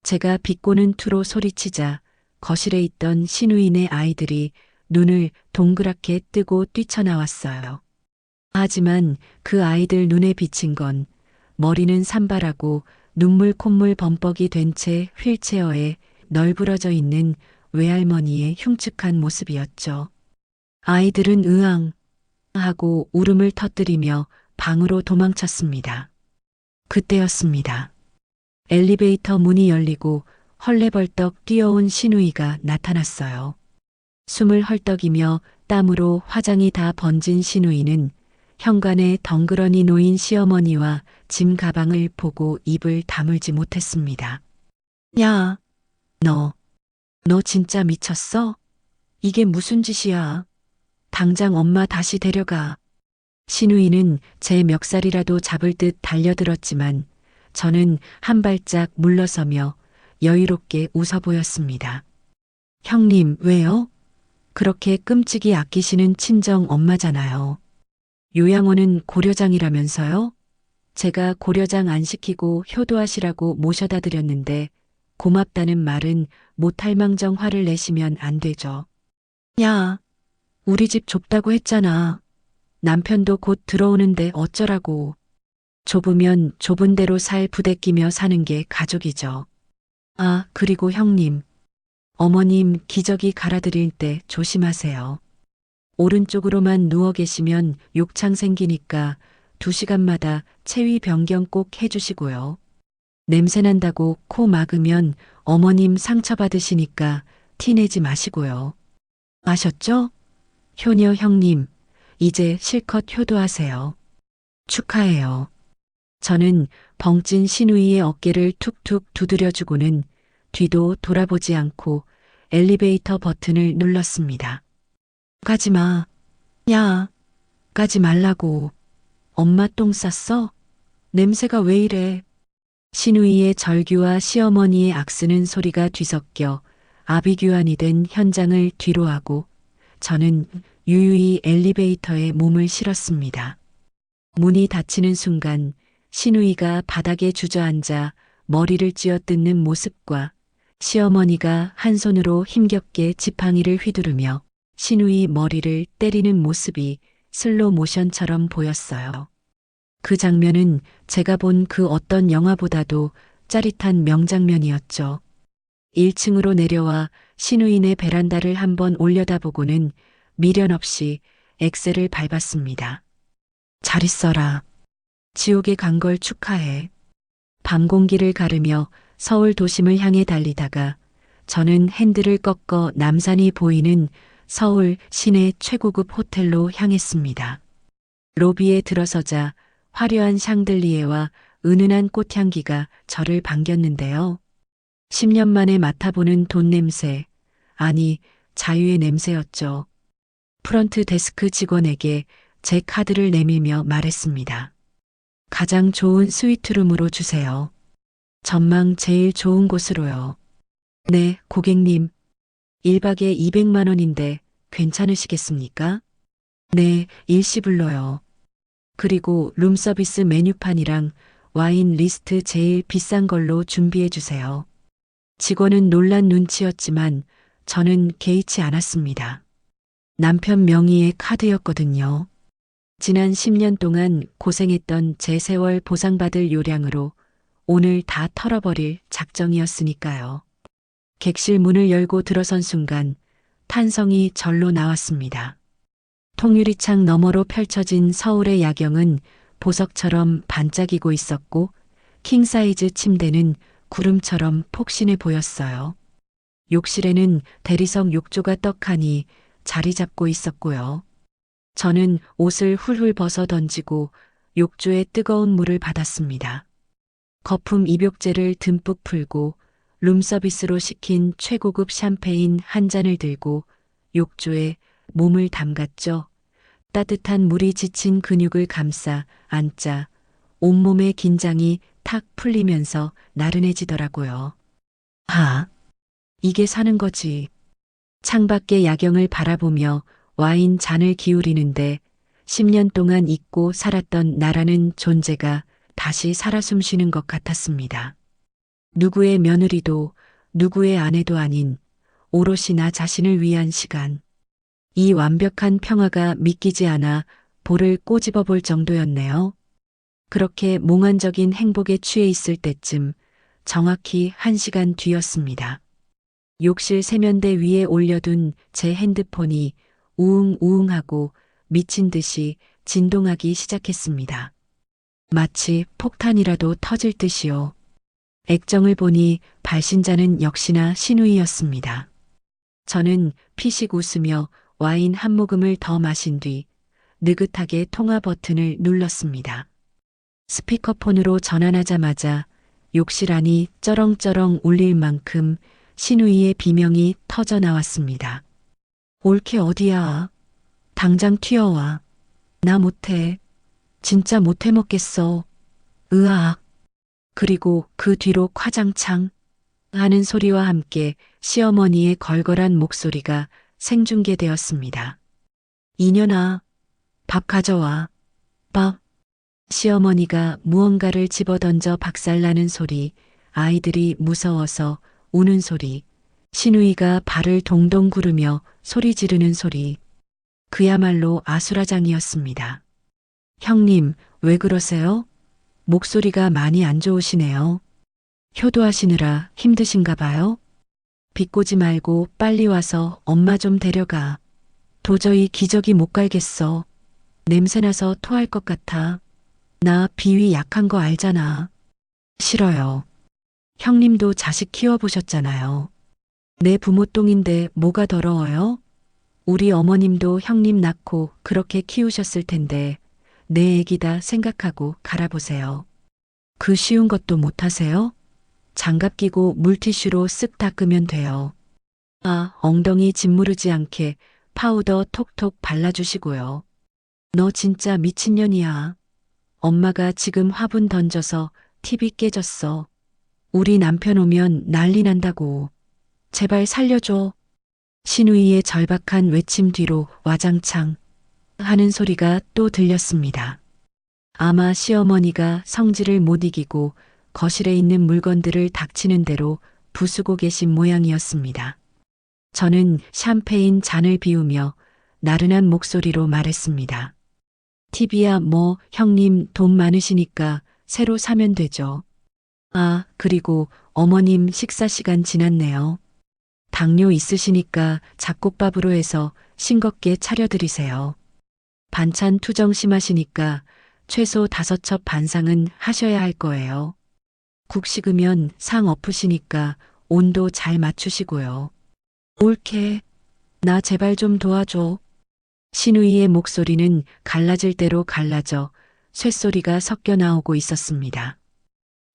제가 비꼬는 투로 소리치자 거실에 있던 신우인의 아이들이 눈을 동그랗게 뜨고 뛰쳐나왔어요. 하지만 그 아이들 눈에 비친 건 머리는 산발하고 눈물 콧물 범벅이 된 채 휠체어에 널브러져 있는 외할머니의 흉측한 모습이었죠. 아이들은 으앙 하고 울음을 터뜨리며 방으로 도망쳤습니다. 그때였습니다. 엘리베이터 문이 열리고 헐레벌떡 뛰어온 신우이가 나타났어요. 숨을 헐떡이며 땀으로 화장이 다 번진 신우이는 현관에 덩그러니 놓인 시어머니와 짐 가방을 보고 입을 다물지 못했습니다. 야, 너 진짜 미쳤어? 이게 무슨 짓이야? 당장 엄마 다시 데려가. 신우이는 제 멱살이라도 잡을 듯 달려들었지만 저는 한 발짝 물러서며 여유롭게 웃어 보였습니다. 형님, 왜요? 그렇게 끔찍이 아끼시는 친정 엄마잖아요. 요양원은 고려장이라면서요? 제가 고려장 안 시키고 효도하시라고 모셔다 드렸는데 고맙다는 말은 못할 망정 화를 내시면 안 되죠. 야, 우리 집 좁다고 했잖아. 남편도 곧 들어오는데 어쩌라고. 좁으면 좁은 대로 살 부대끼며 사는 게 가족이죠. 아, 그리고 형님. 어머님 기저귀 갈아드릴 때 조심하세요. 오른쪽으로만 누워 계시면 욕창 생기니까 2시간마다 체위 변경 꼭 해주시고요. 냄새 난다고 코 막으면 어머님 상처받으시니까 티내지 마시고요. 아셨죠? 효녀 형님, 이제 실컷 효도하세요. 축하해요. 저는 벙찐 신우이의 어깨를 툭툭 두드려주고는 뒤도 돌아보지 않고 엘리베이터 버튼을 눌렀습니다. 가지 마. 야, 가지 말라고. 엄마 똥 쌌어? 냄새가 왜 이래? 신우이의 절규와 시어머니의 악쓰는 소리가 뒤섞여 아비규환이 된 현장을 뒤로하고 저는 유유히 엘리베이터에 몸을 실었습니다. 문이 닫히는 순간 신우이가 바닥에 주저앉아 머리를 쥐어뜯는 모습과 시어머니가 한 손으로 힘겹게 지팡이를 휘두르며 신우이 머리를 때리는 모습이 슬로 모션처럼 보였어요. 그 장면은 제가 본 그 어떤 영화보다도 짜릿한 명장면이었죠. 1층으로 내려와 신우인의 베란다를 한번 올려다보고는 미련 없이 엑셀을 밟았습니다. 잘 있어라. 지옥에 간 걸 축하해. 밤 공기를 가르며 서울 도심을 향해 달리다가 저는 핸들을 꺾어 남산이 보이는 서울 시내 최고급 호텔로 향했습니다. 로비에 들어서자 화려한 샹들리에와 은은한 꽃향기가 저를 반겼는데요. 10년 만에 맡아보는 돈 냄새, 아니 자유의 냄새였죠. 프런트 데스크 직원에게 제 카드를 내밀며 말했습니다. 가장 좋은 스위트룸으로 주세요. 전망 제일 좋은 곳으로요. 네, 고객님. 1박에 200만 원인데 괜찮으시겠습니까? 네, 일시불로요. 그리고 룸서비스 메뉴판이랑 와인 리스트 제일 비싼 걸로 준비해 주세요. 직원은 놀란 눈치였지만 저는 개의치 않았습니다. 남편 명의의 카드였거든요. 지난 10년 동안 고생했던 제 세월 보상받을 요량으로 오늘 다 털어버릴 작정이었으니까요. 객실 문을 열고 들어선 순간 탄성이 절로 나왔습니다. 통유리창 너머로 펼쳐진 서울의 야경은 보석처럼 반짝이고 있었고 킹사이즈 침대는 구름처럼 폭신해 보였어요. 욕실에는 대리석 욕조가 떡하니 자리 잡고 있었고요. 저는 옷을 훌훌 벗어 던지고 욕조에 뜨거운 물을 받았습니다. 거품 입욕제를 듬뿍 풀고 룸서비스로 시킨 최고급 샴페인 한 잔을 들고 욕조에 몸을 담갔죠. 따뜻한 물이 지친 근육을 감싸 안자 온몸의 긴장이 탁 풀리면서 나른해지더라고요. 아, 이게 사는 거지. 창밖의 야경을 바라보며 와인 잔을 기울이는데 10년 동안 잊고 살았던 나라는 존재가 다시 살아 숨쉬는 것 같았습니다. 누구의 며느리도 누구의 아내도 아닌 오롯이 나 자신을 위한 시간. 이 완벽한 평화가 믿기지 않아 볼을 꼬집어 볼 정도였네요. 그렇게 몽환적인 행복에 취해 있을 때쯤 정확히 1시간 뒤였습니다. 욕실 세면대 위에 올려둔 제 핸드폰이 우웅우웅하고 미친 듯이 진동하기 시작했습니다. 마치 폭탄이라도 터질 듯이요. 액정을 보니 발신자는 역시나 신우이였습니다. 저는 피식 웃으며 와인 한 모금을 더 마신 뒤 느긋하게 통화 버튼을 눌렀습니다. 스피커폰으로 전환하자마자 욕실 안이 쩌렁쩌렁 울릴 만큼 신우이의 비명이 터져 나왔습니다. 올케 어디야? 당장 튀어와. 나 못해. 진짜 못해 먹겠어. 으악. 그리고 그 뒤로 화장창 하는 소리와 함께 시어머니의 걸걸한 목소리가 생중계되었습니다. 이년아, 밥 가져와. 밥. 시어머니가 무언가를 집어던져 박살나는 소리, 아이들이 무서워서 우는 소리, 신우이가 발을 동동 구르며 소리 지르는 소리. 그야말로 아수라장이었습니다. 형님, 왜 그러세요? 목소리가 많이 안 좋으시네요. 효도하시느라 힘드신가 봐요? 비꼬지 말고 빨리 와서 엄마 좀 데려가. 도저히 기저귀 못 갈겠어. 냄새나서 토할 것 같아. 나 비위 약한 거 알잖아. 싫어요. 형님도 자식 키워보셨잖아요. 내 부모 똥인데 뭐가 더러워요? 우리 어머님도 형님 낳고 그렇게 키우셨을 텐데 내 애기다 생각하고 갈아보세요. 그 쉬운 것도 못하세요? 장갑 끼고 물티슈로 쓱 닦으면 돼요. 아, 엉덩이 짓무르지 않게 파우더 톡톡 발라주시고요. 너 진짜 미친년이야. 엄마가 지금 화분 던져서 TV 깨졌어. 우리 남편 오면 난리 난다고. 제발 살려줘. 신우이의 절박한 외침 뒤로 와장창 하는 소리가 또 들렸습니다. 아마 시어머니가 성질을 못 이기고 거실에 있는 물건들을 닥치는 대로 부수고 계신 모양이었습니다. 저는 샴페인 잔을 비우며 나른한 목소리로 말했습니다. TV야 뭐 형님 돈 많으시니까 새로 사면 되죠. 아, 그리고 어머님 식사 시간 지났네요. 당뇨 있으시니까 잡곡밥으로 해서 싱겁게 차려드리세요. 반찬 투정 심하시니까 최소 5첩 반상은 하셔야 할 거예요. 국 식으면 상 엎으시니까 온도 잘 맞추시고요. 옳게. 나 제발 좀 도와줘. 신우이의 목소리는 갈라질 대로 갈라져 쇳소리가 섞여 나오고 있었습니다.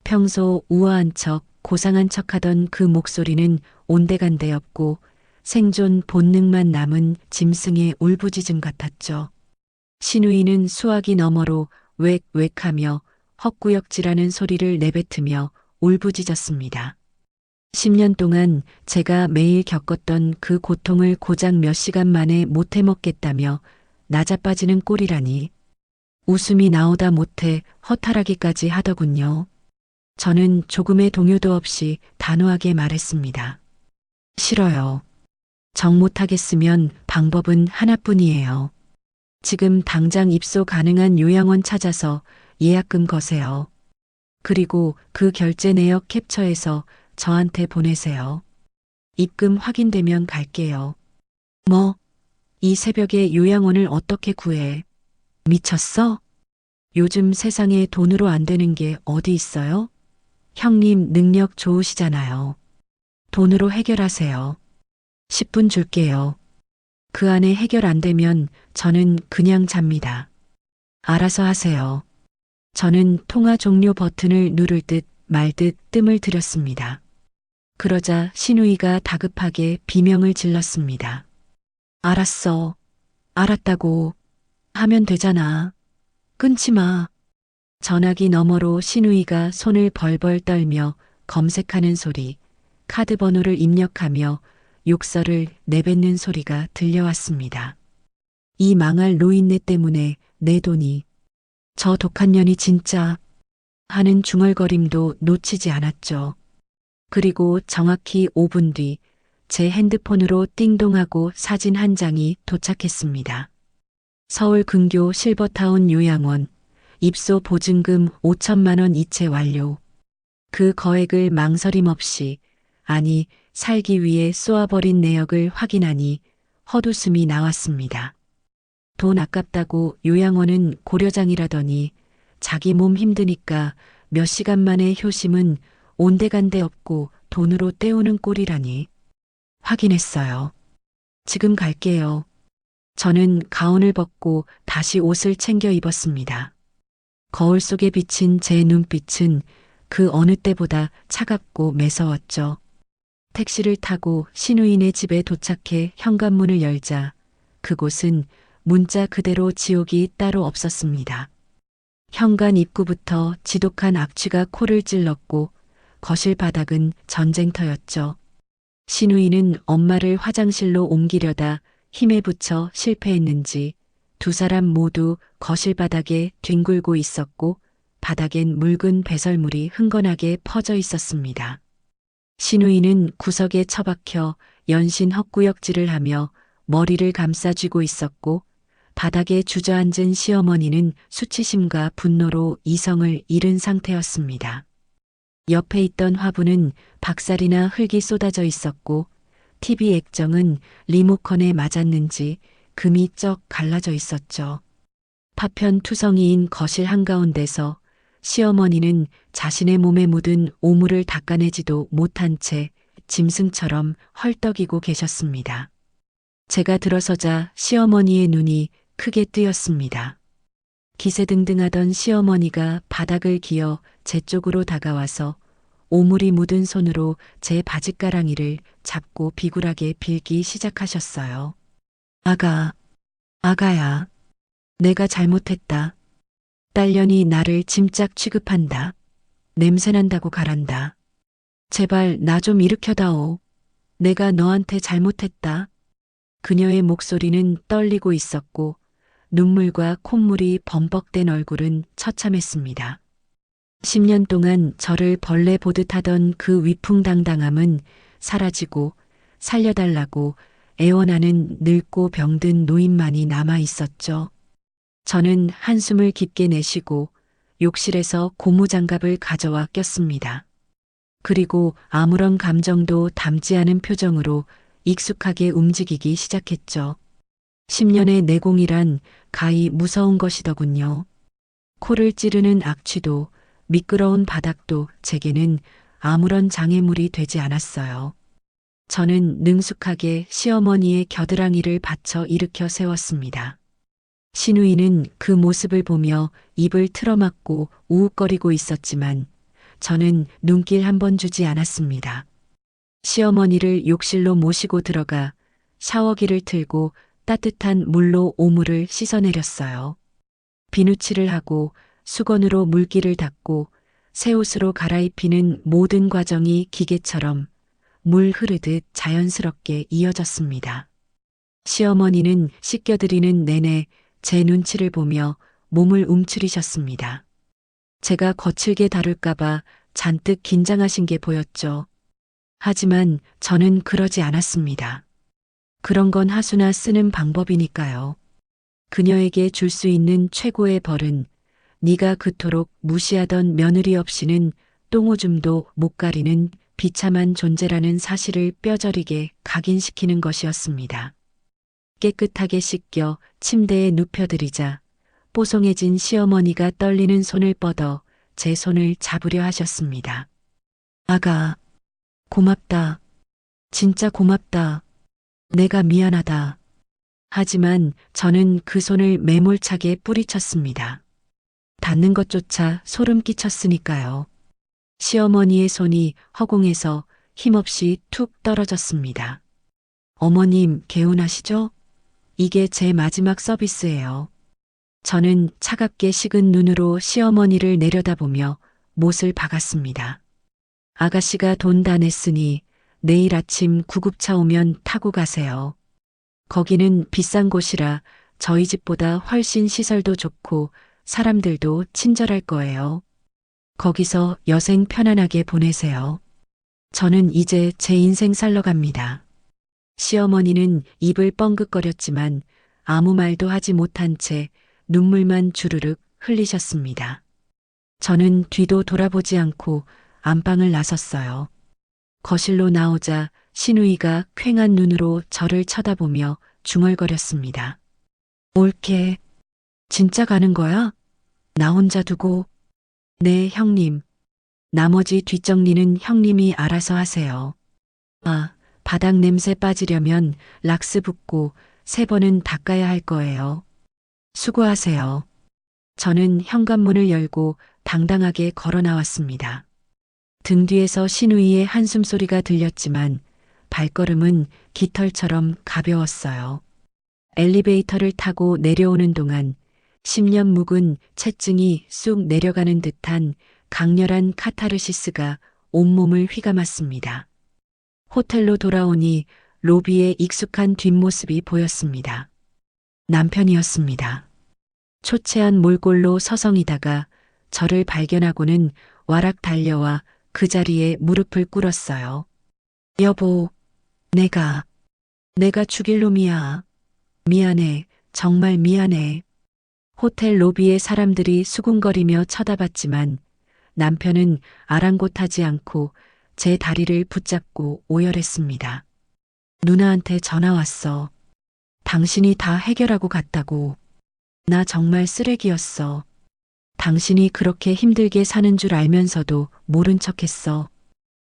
평소 우아한 척, 고상한 척 하던 그 목소리는 온데간데 없고 생존 본능만 남은 짐승의 울부짖음 같았죠. 신우이는 수화기 너머로 웩웩하며 헛구역질하는 소리를 내뱉으며 울부짖었습니다. 10년 동안 제가 매일 겪었던 그 고통을 고작 몇 시간 만에 못 해먹겠다며 나자빠지는 꼴이라니. 웃음이 나오다 못해 허탈하기까지 하더군요. 저는 조금의 동요도 없이 단호하게 말했습니다. 싫어요. 정 못하겠으면 방법은 하나뿐이에요. 지금 당장 입소 가능한 요양원 찾아서 예약금 거세요. 그리고 그 결제 내역 캡처해서 저한테 보내세요. 입금 확인되면 갈게요. 뭐? 이 새벽에 요양원을 어떻게 구해? 미쳤어? 요즘 세상에 돈으로 안 되는 게 어디 있어요? 형님 능력 좋으시잖아요. 돈으로 해결하세요. 10분 줄게요. 그 안에 해결 안 되면 저는 그냥 잡니다. 알아서 하세요. 저는 통화 종료 버튼을 누를 듯 말 듯 뜸을 들였습니다. 그러자 신우이가 다급하게 비명을 질렀습니다. 알았어. 알았다고. 하면 되잖아. 끊지 마. 전화기 너머로 신우이가 손을 벌벌 떨며 검색하는 소리, 카드 번호를 입력하며 욕설을 내뱉는 소리가 들려왔습니다. 이 망할 노인네 때문에 내 돈이, 저 독한 년이 진짜 하는 중얼거림도 놓치지 않았죠. 그리고 정확히 5분 뒤 제 핸드폰으로 띵동하고 사진 한 장이 도착했습니다. 서울 근교 실버타운 요양원, 입소 보증금 5천만 원 이체 완료. 그 거액을 망설임 없이, 아니 살기 위해 쏘아버린 내역을 확인하니 헛웃음이 나왔습니다. 돈 아깝다고 요양원은 고려장이라더니 자기 몸 힘드니까 몇 시간 만에 효심은 온데간데 없고 돈으로 때우는 꼴이라니. 확인했어요. 지금 갈게요. 저는 가운을 벗고 다시 옷을 챙겨 입었습니다. 거울 속에 비친 제 눈빛은 그 어느 때보다 차갑고 매서웠죠. 택시를 타고 신우이네 집에 도착해 현관문을 열자 그곳은 문자 그대로 지옥이 따로 없었습니다. 현관 입구부터 지독한 악취가 코를 찔렀고 거실 바닥은 전쟁터였죠. 신우이는 엄마를 화장실로 옮기려다 힘에 부쳐 실패했는지 두 사람 모두 거실 바닥에 뒹굴고 있었고 바닥엔 묽은 배설물이 흥건하게 퍼져 있었습니다. 신우이는 구석에 처박혀 연신 헛구역질을 하며 머리를 감싸쥐고 있었고 바닥에 주저앉은 시어머니는 수치심과 분노로 이성을 잃은 상태였습니다. 옆에 있던 화분은 박살이나 흙이 쏟아져 있었고 TV 액정은 리모컨에 맞았는지 금이 쩍 갈라져 있었죠. 파편투성이인 거실 한가운데서 시어머니는 자신의 몸에 묻은 오물을 닦아내지도 못한 채 짐승처럼 헐떡이고 계셨습니다. 제가 들어서자 시어머니의 눈이 크게 뜨였습니다. 기세등등하던 시어머니가 바닥을 기어 제 쪽으로 다가와서 오물이 묻은 손으로 제 바짓가랑이를 잡고 비굴하게 빌기 시작하셨어요. 아가야. 내가 잘못했다. 딸년이 나를 짐짝 취급한다. 냄새난다고 가란다. 제발 나 좀 일으켜다오. 내가 너한테 잘못했다. 그녀의 목소리는 떨리고 있었고 눈물과 콧물이 범벅된 얼굴은 처참했습니다. 10년 동안 저를 벌레 보듯 하던 그 위풍당당함은 사라지고 살려달라고 애원하는 늙고 병든 노인만이 남아 있었죠. 저는 한숨을 깊게 내쉬고 욕실에서 고무장갑을 가져와 꼈습니다. 그리고 아무런 감정도 담지 않은 표정으로 익숙하게 움직이기 시작했죠. 10년의 내공이란 가히 무서운 것이더군요. 코를 찌르는 악취도 미끄러운 바닥도 제게는 아무런 장애물이 되지 않았어요. 저는 능숙하게 시어머니의 겨드랑이를 받쳐 일으켜 세웠습니다. 신우이는 그 모습을 보며 입을 틀어막고 우웃거리고 있었지만 저는 눈길 한 번 주지 않았습니다. 시어머니를 욕실로 모시고 들어가 샤워기를 틀고 따뜻한 물로 오물을 씻어내렸어요. 비누칠을 하고 수건으로 물기를 닦고 새 옷으로 갈아입히는 모든 과정이 기계처럼 물 흐르듯 자연스럽게 이어졌습니다. 시어머니는 씻겨드리는 내내 제 눈치를 보며 몸을 움츠리셨습니다. 제가 거칠게 다룰까봐 잔뜩 긴장하신 게 보였죠. 하지만 저는 그러지 않았습니다. 그런 건 하수나 쓰는 방법이니까요. 그녀에게 줄 수 있는 최고의 벌은 네가 그토록 무시하던 며느리 없이는 똥오줌도 못 가리는 비참한 존재라는 사실을 뼈저리게 각인시키는 것이었습니다. 깨끗하게 씻겨 침대에 눕혀드리자 뽀송해진 시어머니가 떨리는 손을 뻗어 제 손을 잡으려 하셨습니다. 아가, 고맙다. 진짜 고맙다. 내가 미안하다. 하지만 저는 그 손을 매몰차게 뿌리쳤습니다. 닿는 것조차 소름 끼쳤으니까요. 시어머니의 손이 허공에서 힘없이 툭 떨어졌습니다. 어머님, 개운하시죠? 이게 제 마지막 서비스예요. 저는 차갑게 식은 눈으로 시어머니를 내려다보며 못을 박았습니다. 아가씨가 돈 다 냈으니 내일 아침 구급차 오면 타고 가세요. 거기는 비싼 곳이라 저희 집보다 훨씬 시설도 좋고 사람들도 친절할 거예요. 거기서 여생 편안하게 보내세요. 저는 이제 제 인생 살러 갑니다. 시어머니는 입을 뻥긋거렸지만 아무 말도 하지 못한 채 눈물만 주르륵 흘리셨습니다. 저는 뒤도 돌아보지 않고 안방을 나섰어요. 거실로 나오자 신우이가 퀭한 눈으로 저를 쳐다보며 중얼거렸습니다. 옳게, 진짜 가는 거야? 나 혼자 두고. 네, 형님. 나머지 뒷정리는 형님이 알아서 하세요. 아, 바닥 냄새 빠지려면 락스 붓고 3번은 닦아야 할 거예요. 수고하세요. 저는 현관문을 열고 당당하게 걸어 나왔습니다. 등 뒤에서 신우이의 한숨 소리가 들렸지만 발걸음은 깃털처럼 가벼웠어요. 엘리베이터를 타고 내려오는 동안 10년 묵은 체증이 쑥 내려가는 듯한 강렬한 카타르시스가 온몸을 휘감았습니다. 호텔로 돌아오니 로비에 익숙한 뒷모습이 보였습니다. 남편이었습니다. 초췌한 몰골로 서성이다가 저를 발견하고는 와락 달려와 그 자리에 무릎을 꿇었어요. 여보, 내가 죽일 놈이야. 미안해, 정말 미안해. 호텔 로비의 사람들이 수군거리며 쳐다봤지만 남편은 아랑곳하지 않고 제 다리를 붙잡고 오열했습니다. 누나한테 전화 왔어. 당신이 다 해결하고 갔다고. 나 정말 쓰레기였어. 당신이 그렇게 힘들게 사는 줄 알면서도 모른 척했어.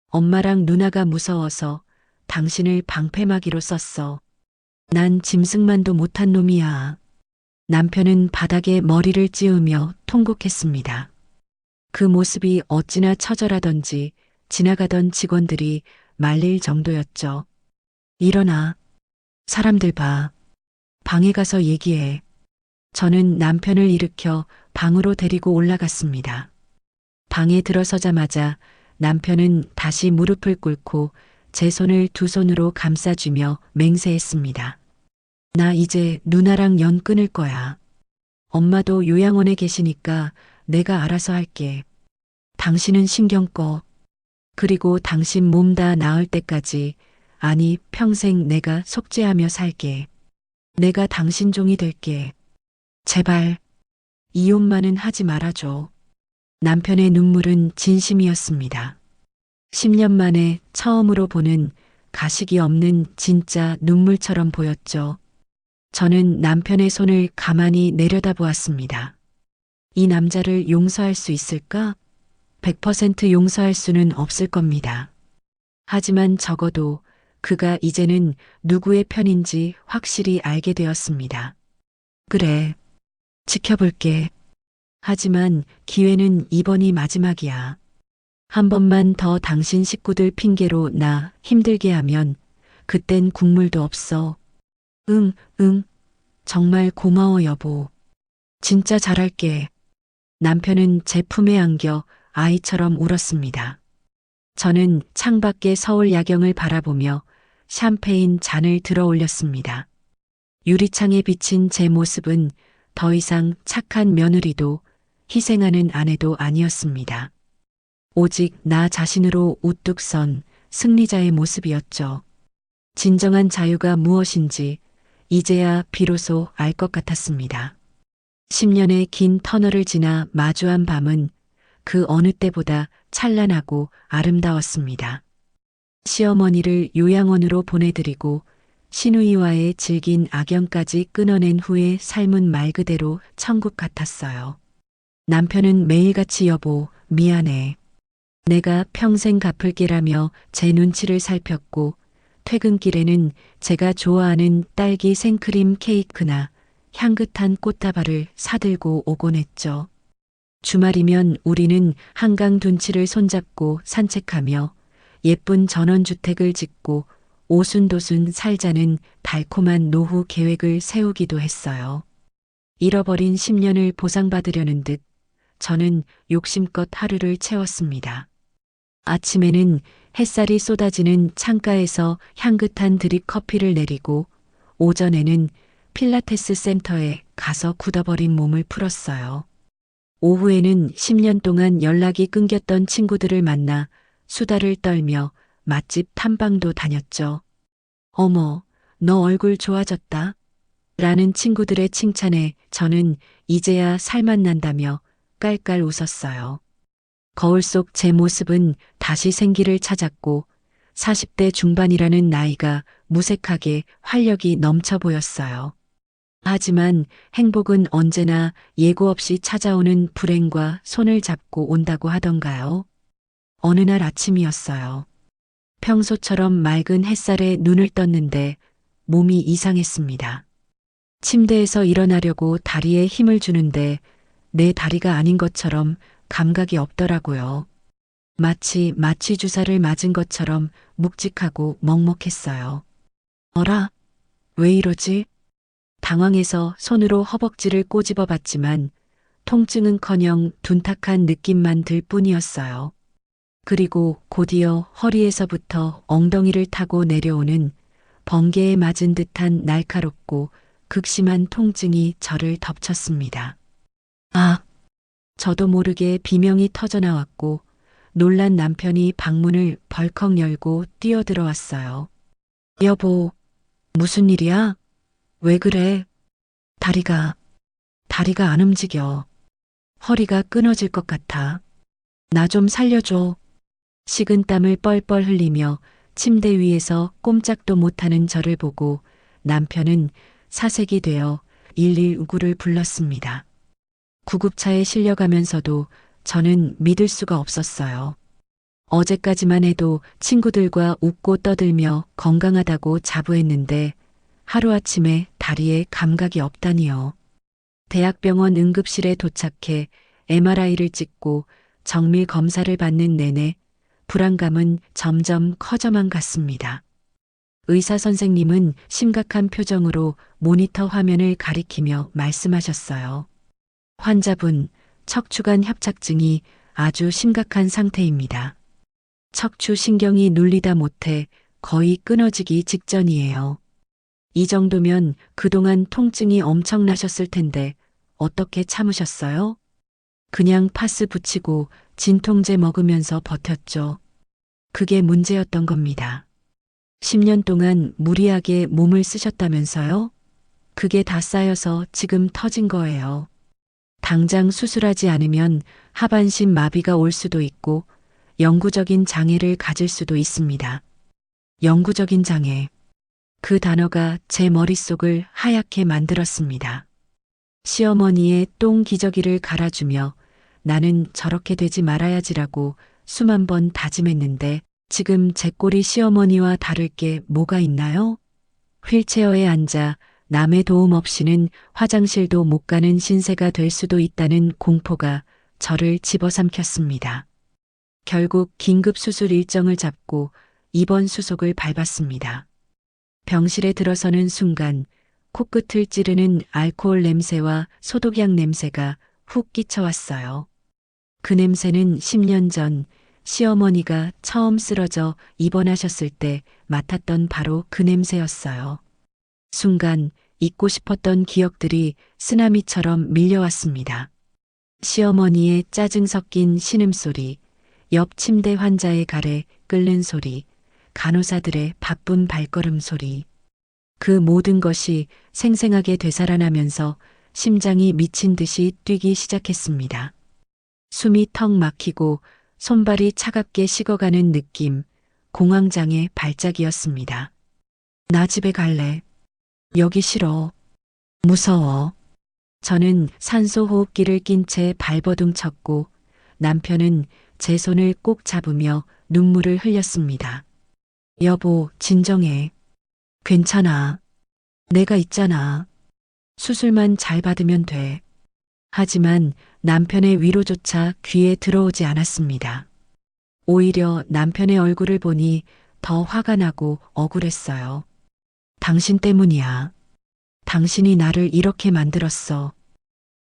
엄마랑 누나가 무서워서 당신을 방패막이로 썼어. 난 짐승만도 못한 놈이야. 남편은 바닥에 머리를 찌우며 통곡했습니다. 그 모습이 어찌나 처절하던지 지나가던 직원들이 말릴 정도였죠. 일어나. 사람들 봐. 방에 가서 얘기해. 저는 남편을 일으켜 방으로 데리고 올라갔습니다. 방에 들어서자마자 남편은 다시 무릎을 꿇고 제 손을 두 손으로 감싸주며 맹세했습니다. 나 이제 누나랑 연 끊을 거야. 엄마도 요양원에 계시니까 내가 알아서 할게. 당신은 신경 꺼. 그리고 당신 몸 다 나을 때까지, 아니 평생 내가 속죄하며 살게. 내가 당신 종이 될게. 제발 이혼만은 하지 말아줘. 남편의 눈물은 진심이었습니다. 10년 만에 처음으로 보는 가식이 없는 진짜 눈물처럼 보였죠. 저는 남편의 손을 가만히 내려다보았습니다. 이 남자를 용서할 수 있을까? 100% 용서할 수는 없을 겁니다. 하지만 적어도 그가 이제는 누구의 편인지 확실히 알게 되었습니다. 그래, 지켜볼게. 하지만 기회는 이번이 마지막이야. 한 번만 더 당신 식구들 핑계로 나 힘들게 하면 그땐 국물도 없어. 응, 응. 정말 고마워, 여보. 진짜 잘할게. 남편은 제 품에 안겨 아이처럼 울었습니다. 저는 창밖의 서울 야경을 바라보며 샴페인 잔을 들어 올렸습니다. 유리창에 비친 제 모습은 더 이상 착한 며느리도 희생하는 아내도 아니었습니다. 오직 나 자신으로 우뚝 선 승리자의 모습이었죠. 진정한 자유가 무엇인지 이제야 비로소 알 것 같았습니다. 10년의 긴 터널을 지나 마주한 밤은 그 어느 때보다 찬란하고 아름다웠습니다. 시어머니를 요양원으로 보내드리고 시누이와의 질긴 악연까지 끊어낸 후에 삶은 말 그대로 천국 같았어요. 남편은 매일같이 여보, 미안해. 내가 평생 갚을게라며 제 눈치를 살폈고 퇴근길에는 제가 좋아하는 딸기 생크림 케이크나 향긋한 꽃다발을 사들고 오곤 했죠. 주말이면 우리는 한강 둔치를 손잡고 산책하며 예쁜 전원주택을 짓고 오순도순 살자는 달콤한 노후 계획을 세우기도 했어요. 잃어버린 10년을 보상받으려는 듯 저는 욕심껏 하루를 채웠습니다. 아침에는 햇살이 쏟아지는 창가에서 향긋한 드립 커피를 내리고 오전에는 필라테스 센터에 가서 굳어버린 몸을 풀었어요. 오후에는 10년 동안 연락이 끊겼던 친구들을 만나 수다를 떨며 맛집 탐방도 다녔죠. 어머, 너 얼굴 좋아졌다. 라는 친구들의 칭찬에 저는 이제야 살맛 난다며 깔깔 웃었어요. 거울 속 제 모습은 다시 생기를 찾았고 40대 중반이라는 나이가 무색하게 활력이 넘쳐 보였어요. 하지만 행복은 언제나 예고 없이 찾아오는 불행과 손을 잡고 온다고 하던가요? 어느 날 아침이었어요. 평소처럼 맑은 햇살에 눈을 떴는데 몸이 이상했습니다. 침대에서 일어나려고 다리에 힘을 주는데 내 다리가 아닌 것처럼 감각이 없더라고요. 마치 마취 주사를 맞은 것처럼 묵직하고 먹먹했어요. 어라? 왜 이러지? 당황해서 손으로 허벅지를 꼬집어 봤지만 통증은커녕 둔탁한 느낌만 들 뿐이었어요. 그리고 곧이어 허리에서부터 엉덩이를 타고 내려오는 번개에 맞은 듯한 날카롭고 극심한 통증이 저를 덮쳤습니다. 아! 저도 모르게 비명이 터져나왔고 놀란 남편이 방문을 벌컥 열고 뛰어들어왔어요. 여보, 무슨 일이야? 왜 그래? 다리가 안 움직여. 허리가 끊어질 것 같아. 나 좀 살려줘. 식은땀을 뻘뻘 흘리며 침대 위에서 꼼짝도 못하는 저를 보고 남편은 사색이 되어 119를 불렀습니다. 구급차에 실려가면서도 저는 믿을 수가 없었어요. 어제까지만 해도 친구들과 웃고 떠들며 건강하다고 자부했는데 하루아침에 다리에 감각이 없다니요. 대학병원 응급실에 도착해 MRI를 찍고 정밀 검사를 받는 내내 불안감은 점점 커져만 갔습니다. 의사 선생님은 심각한 표정으로 모니터 화면을 가리키며 말씀하셨어요. 환자분, 척추관 협착증이 아주 심각한 상태입니다. 척추 신경이 눌리다 못해 거의 끊어지기 직전이에요. 이 정도면 그동안 통증이 엄청나셨을 텐데 어떻게 참으셨어요? 그냥 파스 붙이고 진통제 먹으면서 버텼죠. 그게 문제였던 겁니다. 10년 동안 무리하게 몸을 쓰셨다면서요? 그게 다 쌓여서 지금 터진 거예요. 당장 수술하지 않으면 하반신 마비가 올 수도 있고 영구적인 장애를 가질 수도 있습니다. 영구적인 장애. 그 단어가 제 머릿속을 하얗게 만들었습니다. 시어머니의 똥 기저귀를 갈아주며 나는 저렇게 되지 말아야지라고 수만 번 다짐했는데 지금 제 꼴이 시어머니와 다를 게 뭐가 있나요? 휠체어에 앉아 남의 도움 없이는 화장실도 못 가는 신세가 될 수도 있다는 공포가 저를 집어삼켰습니다. 결국 긴급 수술 일정을 잡고 입원 수속을 밟았습니다. 병실에 들어서는 순간 코끝을 찌르는 알코올 냄새와 소독약 냄새가 훅 끼쳐왔어요. 그 냄새는 10년 전 시어머니가 처음 쓰러져 입원하셨을 때 맡았던 바로 그 냄새였어요. 순간 잊고 싶었던 기억들이 쓰나미처럼 밀려왔습니다. 시어머니의 짜증 섞인 신음소리, 옆 침대 환자의 가래 끓는 소리, 간호사들의 바쁜 발걸음 소리. 그 모든 것이 생생하게 되살아나면서 심장이 미친 듯이 뛰기 시작했습니다. 숨이 턱 막히고 손발이 차갑게 식어가는 느낌, 공황장애 발작이었습니다. 나 집에 갈래. 여기 싫어. 무서워. 저는 산소 호흡기를 낀 채 발버둥 쳤고 남편은 제 손을 꼭 잡으며 눈물을 흘렸습니다. 여보, 진정해. 괜찮아. 내가 있잖아. 수술만 잘 받으면 돼. 하지만 남편의 위로조차 귀에 들어오지 않았습니다. 오히려 남편의 얼굴을 보니 더 화가 나고 억울했어요. 당신 때문이야. 당신이 나를 이렇게 만들었어.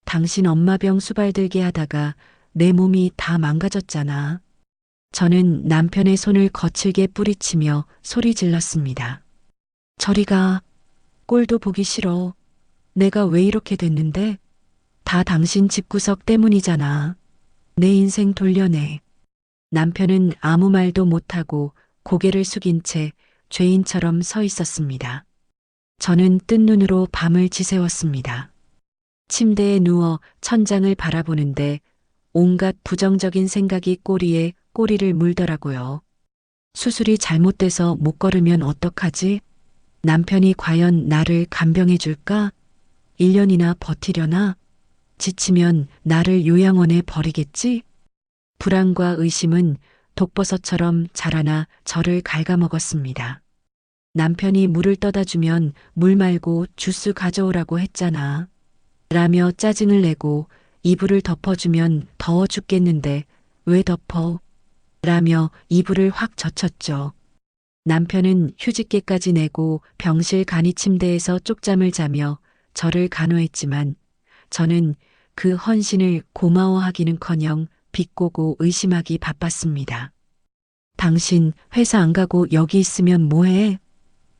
당신 엄마 병 수발들게 하다가 내 몸이 다 망가졌잖아. 저는 남편의 손을 거칠게 뿌리치며 소리 질렀습니다. 저리 가. 꼴도 보기 싫어. 내가 왜 이렇게 됐는데? 다 당신 집구석 때문이잖아. 내 인생 돌려내. 남편은 아무 말도 못하고 고개를 숙인 채 죄인처럼 서 있었습니다. 저는 뜬 눈으로 밤을 지새웠습니다. 침대에 누워 천장을 바라보는데 온갖 부정적인 생각이 꼬리에 꼬리를 물더라고요. 수술이 잘못돼서 못 걸으면 어떡하지? 남편이 과연 나를 간병해 줄까? 1년이나 버티려나? 지치면 나를 요양원에 버리겠지? 불안과 의심은 독버섯처럼 자라나 저를 갉아먹었습니다. 남편이 물을 떠다 주면 물 말고 주스 가져오라고 했잖아. 라며 짜증을 내고 이불을 덮어주면 더워 죽겠는데 왜 덮어? 라며 이불을 확 젖혔죠. 남편은 휴직계까지 내고 병실 간이 침대에서 쪽잠을 자며 저를 간호했지만 저는 그 헌신을 고마워하기는커녕 비꼬고 의심하기 바빴습니다. 당신 회사 안 가고 여기 있으면 뭐해?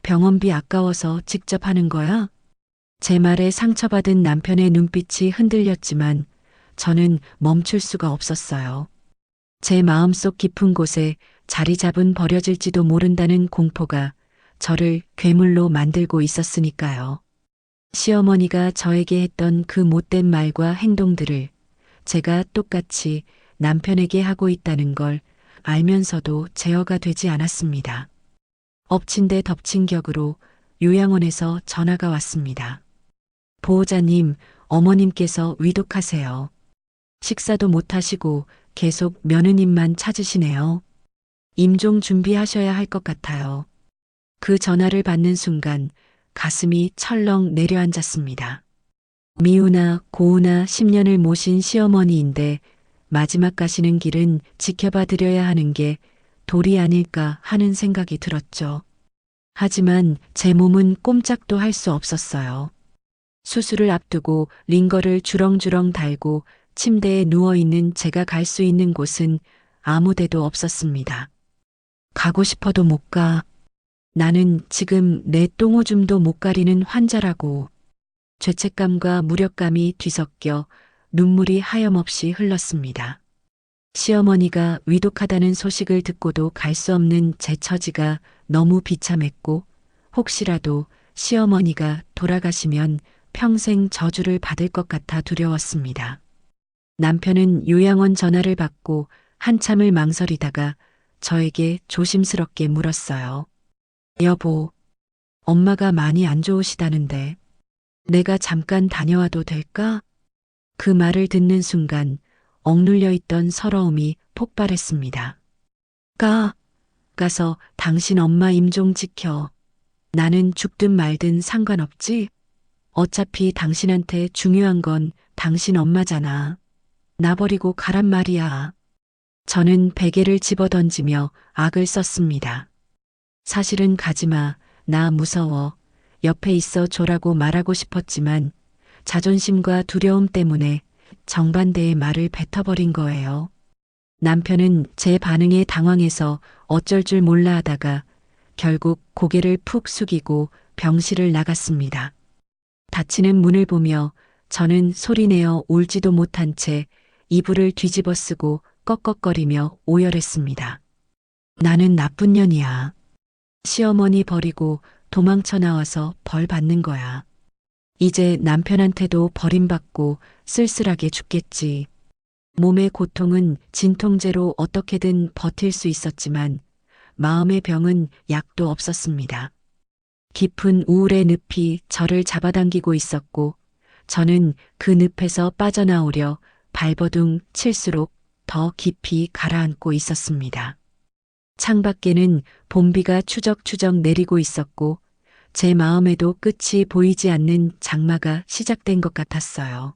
병원비 아까워서 직접 하는 거야? 제 말에 상처받은 남편의 눈빛이 흔들렸지만 저는 멈출 수가 없었어요. 제 마음속 깊은 곳에 자리 잡은 버려질지도 모른다는 공포가 저를 괴물로 만들고 있었으니까요. 시어머니가 저에게 했던 그 못된 말과 행동들을 제가 똑같이 남편에게 하고 있다는 걸 알면서도 제어가 되지 않았습니다. 엎친 데 덮친 격으로 요양원에서 전화가 왔습니다. 보호자님, 어머님께서 위독하세요. 식사도 못 하시고 계속 며느님만 찾으시네요. 임종 준비하셔야 할 것 같아요. 그 전화를 받는 순간 가슴이 철렁 내려앉았습니다. 미우나 고우나 10년을 모신 시어머니인데 마지막 가시는 길은 지켜봐 드려야 하는 게 도리 아닐까 하는 생각이 들었죠. 하지만 제 몸은 꼼짝도 할 수 없었어요. 수술을 앞두고 링거를 주렁주렁 달고 침대에 누워있는 제가 갈 수 있는 곳은 아무 데도 없었습니다. 가고 싶어도 못 가. 나는 지금 내 똥오줌도 못 가리는 환자라고. 죄책감과 무력감이 뒤섞여 눈물이 하염없이 흘렀습니다. 시어머니가 위독하다는 소식을 듣고도 갈 수 없는 제 처지가 너무 비참했고 혹시라도 시어머니가 돌아가시면 평생 저주를 받을 것 같아 두려웠습니다. 남편은 요양원 전화를 받고 한참을 망설이다가 저에게 조심스럽게 물었어요. 여보, 엄마가 많이 안 좋으시다는데 내가 잠깐 다녀와도 될까? 그 말을 듣는 순간 억눌려 있던 서러움이 폭발했습니다. 가서 당신 엄마 임종 지켜. 나는 죽든 말든 상관없지? 어차피 당신한테 중요한 건 당신 엄마잖아. 나 버리고 가란 말이야. 저는 베개를 집어던지며 악을 썼습니다. 사실은 가지마. 나 무서워. 옆에 있어 줘라고 말하고 싶었지만 자존심과 두려움 때문에 정반대의 말을 뱉어버린 거예요. 남편은 제 반응에 당황해서 어쩔 줄 몰라 하다가 결국 고개를 푹 숙이고 병실을 나갔습니다. 닫히는 문을 보며 저는 소리내어 울지도 못한 채 이불을 뒤집어 쓰고 꺽꺽거리며 오열했습니다. 나는 나쁜 년이야. 시어머니 버리고 도망쳐 나와서 벌 받는 거야. 이제 남편한테도 버림받고 쓸쓸하게 죽겠지. 몸의 고통은 진통제로 어떻게든 버틸 수 있었지만 마음의 병은 약도 없었습니다. 깊은 우울의 늪이 저를 잡아당기고 있었고 저는 그 늪에서 빠져나오려 발버둥 칠수록 더 깊이 가라앉고 있었습니다. 창밖에는 봄비가 추적추적 내리고 있었고 제 마음에도 끝이 보이지 않는 장마가 시작된 것 같았어요.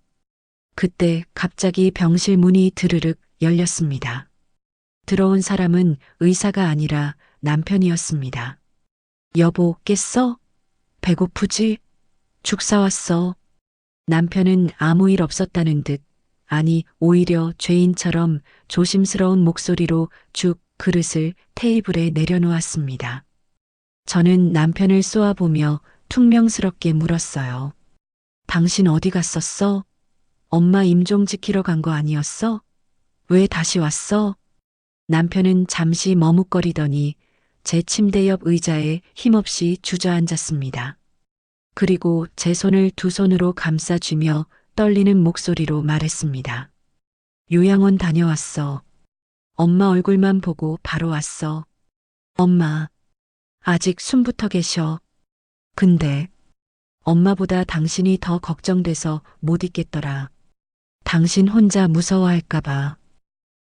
그때 갑자기 병실 문이 드르륵 열렸습니다. 들어온 사람은 의사가 아니라 남편이었습니다. 여보, 깼어? 배고프지? 죽 사왔어. 남편은 아무 일 없었다는 듯, 아니, 오히려 죄인처럼 조심스러운 목소리로 죽 그릇을 테이블에 내려놓았습니다. 저는 남편을 쏘아보며 퉁명스럽게 물었어요. 당신 어디 갔었어? 엄마 임종 지키러 간 거 아니었어? 왜 다시 왔어? 남편은 잠시 머뭇거리더니 제 침대 옆 의자에 힘없이 주저앉았습니다. 그리고 제 손을 두 손으로 감싸쥐며 떨리는 목소리로 말했습니다. 요양원 다녀왔어. 엄마 얼굴만 보고 바로 왔어. 엄마, 아직 숨부터 계셔. 근데 엄마보다 당신이 더 걱정돼서 못 있겠더라. 당신 혼자 무서워할까봐.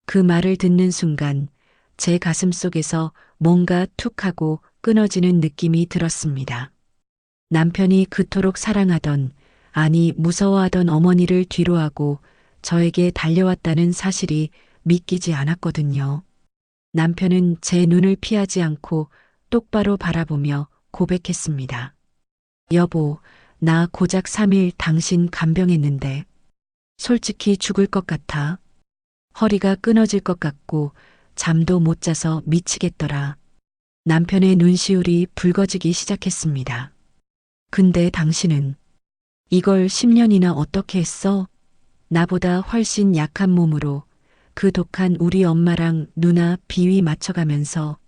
그 말을 듣는 순간 제 가슴 속에서 뭔가 툭 하고 끊어지는 느낌이 들었습니다. 남편이 그토록 사랑하던, 아니 무서워하던 어머니를 뒤로하고 저에게 달려왔다는 사실이 믿기지 않았거든요. 남편은 제 눈을 피하지 않고 똑바로 바라보며 고백했습니다. 여보, 나 고작 3일 당신 간병했는데 솔직히 죽을 것 같아. 허리가 끊어질 것 같고 잠도 못 자서 미치겠더라. 남편의 눈시울이 붉어지기 시작했습니다. 근데 당신은 이걸 10년이나 어떻게 했어? 나보다 훨씬 약한 몸으로 그 독한 우리 엄마랑 누나 비위 맞춰가면서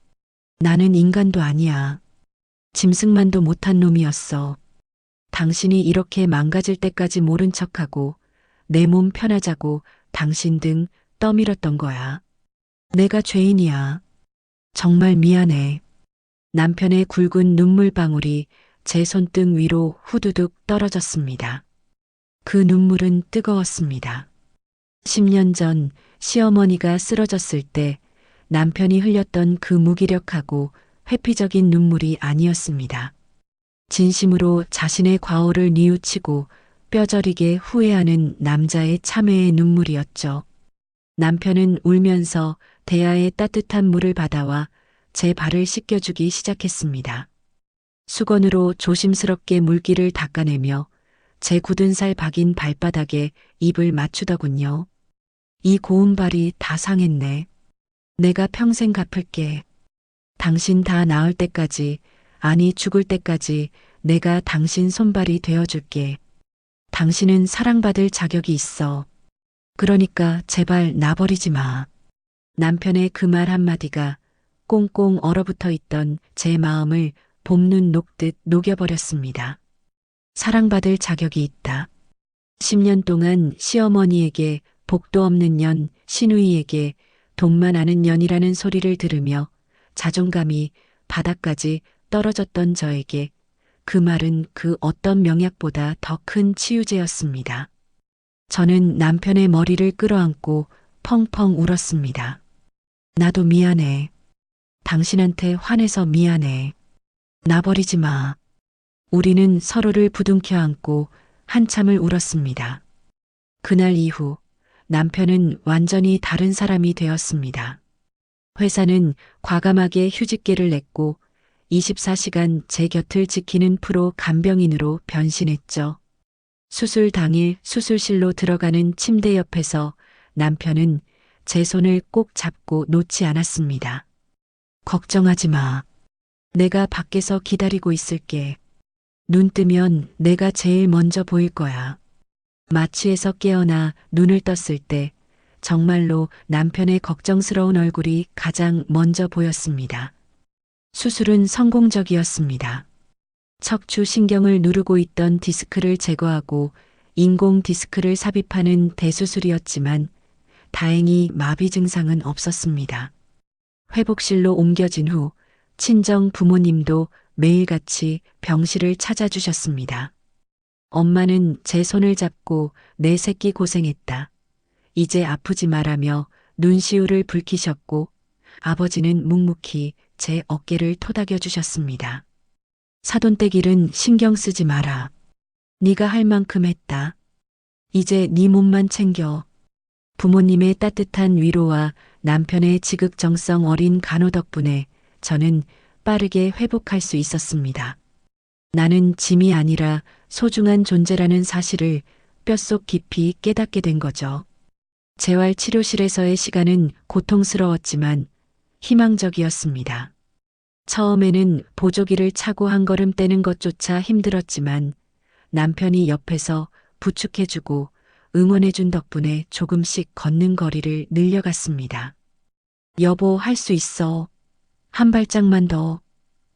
나는 인간도 아니야. 짐승만도 못한 놈이었어. 당신이 이렇게 망가질 때까지 모른 척하고 내 몸 편하자고 당신 등 떠밀었던 거야. 내가 죄인이야. 정말 미안해. 남편의 굵은 눈물방울이 제 손등 위로 후두둑 떨어졌습니다. 그 눈물은 뜨거웠습니다. 10년 전 시어머니가 쓰러졌을 때 남편이 흘렸던 그 무기력하고 회피적인 눈물이 아니었습니다. 진심으로 자신의 과오를 뉘우치고 뼈저리게 후회하는 남자의 참회의 눈물이었죠. 남편은 울면서 대야의 따뜻한 물을 받아와 제 발을 씻겨주기 시작했습니다. 수건으로 조심스럽게 물기를 닦아내며 제 굳은 살 박인 발바닥에 입을 맞추더군요. 이 고운 발이 다 상했네. 내가 평생 갚을게. 당신 다 나을 때까지, 아니 죽을 때까지 내가 당신 손발이 되어줄게. 당신은 사랑받을 자격이 있어. 그러니까 제발 나버리지 마. 남편의 그 말 한마디가 꽁꽁 얼어붙어 있던 제 마음을 봄눈 녹듯 녹여버렸습니다. 사랑받을 자격이 있다. 10년 동안 시어머니에게 복도 없는 년, 시누이에게 돈만 아는 년이라는 소리를 들으며 자존감이 바닥까지 떨어졌던 저에게 그 말은 그 어떤 명약보다 더 큰 치유제였습니다. 저는 남편의 머리를 끌어안고 펑펑 울었습니다. 나도 미안해. 당신한테 화내서 미안해. 나 버리지 마. 우리는 서로를 부둥켜 안고 한참을 울었습니다. 그날 이후 남편은 완전히 다른 사람이 되었습니다. 회사는 과감하게 휴직계를 냈고 24시간 제 곁을 지키는 프로 간병인으로 변신했죠. 수술 당일 수술실로 들어가는 침대 옆에서 남편은 제 손을 꼭 잡고 놓지 않았습니다. 걱정하지 마. 내가 밖에서 기다리고 있을게. 눈 뜨면 내가 제일 먼저 보일 거야. 마취에서 깨어나 눈을 떴을 때 정말로 남편의 걱정스러운 얼굴이 가장 먼저 보였습니다. 수술은 성공적이었습니다. 척추 신경을 누르고 있던 디스크를 제거하고 인공 디스크를 삽입하는 대수술이었지만 다행히 마비 증상은 없었습니다. 회복실로 옮겨진 후 친정 부모님도 매일같이 병실을 찾아주셨습니다. 엄마는 제 손을 잡고 내 새끼 고생했다. 이제 아프지 말라며 눈시울을 붉히셨고 아버지는 묵묵히 제 어깨를 토닥여 주셨습니다. 사돈댁일은 신경 쓰지 마라. 네가 할 만큼 했다. 이제 네 몸만 챙겨. 부모님의 따뜻한 위로와 남편의 지극정성 어린 간호 덕분에 저는 빠르게 회복할 수 있었습니다. 나는 짐이 아니라 소중한 존재라는 사실을 뼛속 깊이 깨닫게 된 거죠. 재활치료실에서의 시간은 고통스러웠지만 희망적이었습니다. 처음에는 보조기를 차고 한 걸음 떼는 것조차 힘들었지만 남편이 옆에서 부축해주고 응원해준 덕분에 조금씩 걷는 거리를 늘려갔습니다. 여보, 할 수 있어. 한 발짝만 더.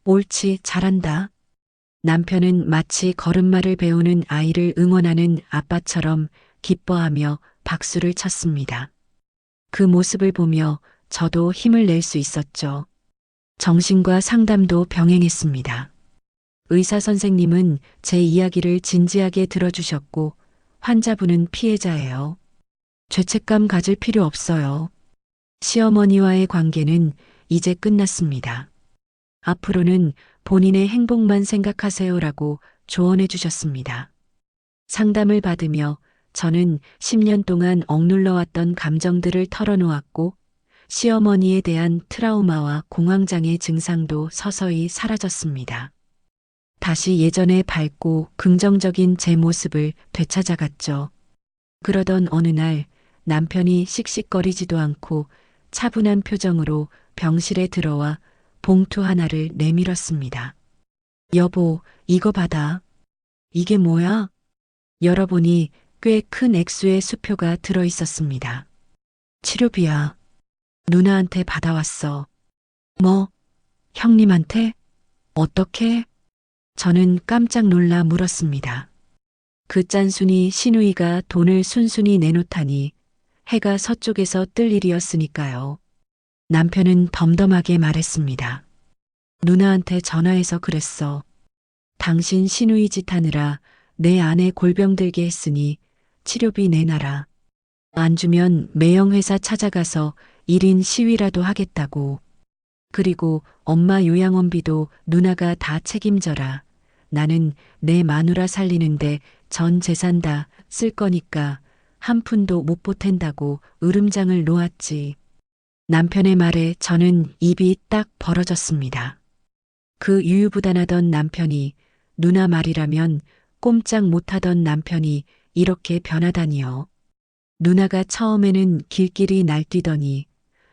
옳지, 잘한다. 남편은 마치 걸음마를 배우는 아이를 응원하는 아빠처럼 기뻐하며 박수를 쳤습니다. 그 모습을 보며 저도 힘을 낼 수 있었죠. 정신과 상담도 병행했습니다. 의사 선생님은 제 이야기를 진지하게 들어주셨고 환자분은 피해자예요. 죄책감 가질 필요 없어요. 시어머니와의 관계는 이제 끝났습니다. 앞으로는 본인의 행복만 생각하세요라고 조언해 주셨습니다. 상담을 받으며 저는 10년 동안 억눌러왔던 감정들을 털어놓았고 시어머니에 대한 트라우마와 공황장애 증상도 서서히 사라졌습니다. 다시 예전의 밝고 긍정적인 제 모습을 되찾아갔죠. 그러던 어느 날 남편이 씩씩거리지도 않고 차분한 표정으로 병실에 들어와 봉투 하나를 내밀었습니다. 여보, 이거 받아. 이게 뭐야? 열어보니 꽤 큰 액수의 수표가 들어 있었습니다. 치료비야. 누나한테 받아왔어. 뭐? 형님한테? 어떻게? 저는 깜짝 놀라 물었습니다. 그 짠순이 시누이가 돈을 순순히 내놓다니 해가 서쪽에서 뜰 일이었으니까요. 남편은 덤덤하게 말했습니다. 누나한테 전화해서 그랬어. 당신 시누이 짓 하느라 내 아내 골병 들게 했으니 치료비 내놔라. 안 주면 매형회사 찾아가서 1인 시위라도 하겠다고. 그리고 엄마 요양원비도 누나가 다 책임져라. 나는 내 마누라 살리는데 전 재산 다 쓸 거니까 한 푼도 못 보탠다고 으름장을 놓았지. 남편의 말에 저는 입이 딱 벌어졌습니다. 그 유유부단하던 남편이, 누나 말이라면 꼼짝 못하던 남편이 이렇게 변하다니요. 누나가 처음에는 길길이 날뛰더니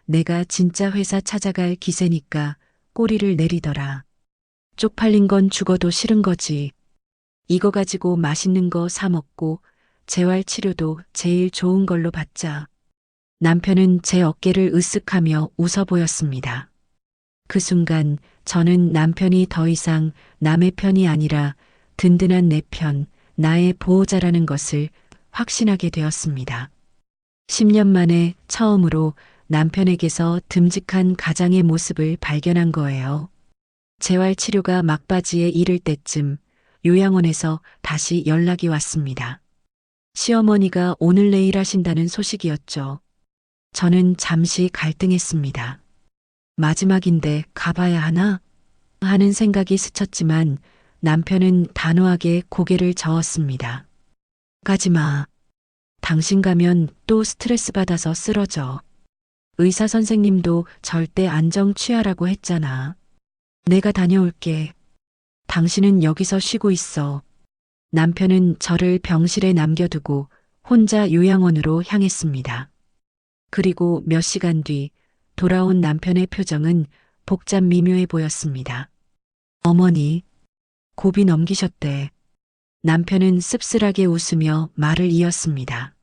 내가 진짜 회사 찾아갈 기세니까 꼬리를 내리더라. 쪽팔린 건 죽어도 싫은 거지. 이거 가지고 맛있는 거 사 먹고 재활치료도 제일 좋은 걸로 받자. 남편은 제 어깨를 으쓱하며 웃어 보였습니다. 그 순간 저는 남편이 더 이상 남의 편이 아니라 든든한 내 편, 나의 보호자라는 것을 확신하게 되었습니다. 10년 만에 처음으로 남편에게서 듬직한 가장의 모습을 발견한 거예요. 재활치료가 막바지에 이를 때쯤 요양원에서 다시 연락이 왔습니다. 시어머니가 오늘 내일 하신다는 소식이었죠. 저는 잠시 갈등했습니다. 마지막인데 가봐야 하나? 하는 생각이 스쳤지만 남편은 단호하게 고개를 저었습니다. 가지 마. 당신 가면 또 스트레스 받아서 쓰러져. 의사 선생님도 절대 안정 취하라고 했잖아. 내가 다녀올게. 당신은 여기서 쉬고 있어. 남편은 저를 병실에 남겨두고 혼자 요양원으로 향했습니다. 그리고 몇 시간 뒤 돌아온 남편의 표정은 복잡 미묘해 보였습니다. 어머니, 고비 넘기셨대. 남편은 씁쓸하게 웃으며 말을 이었습니다.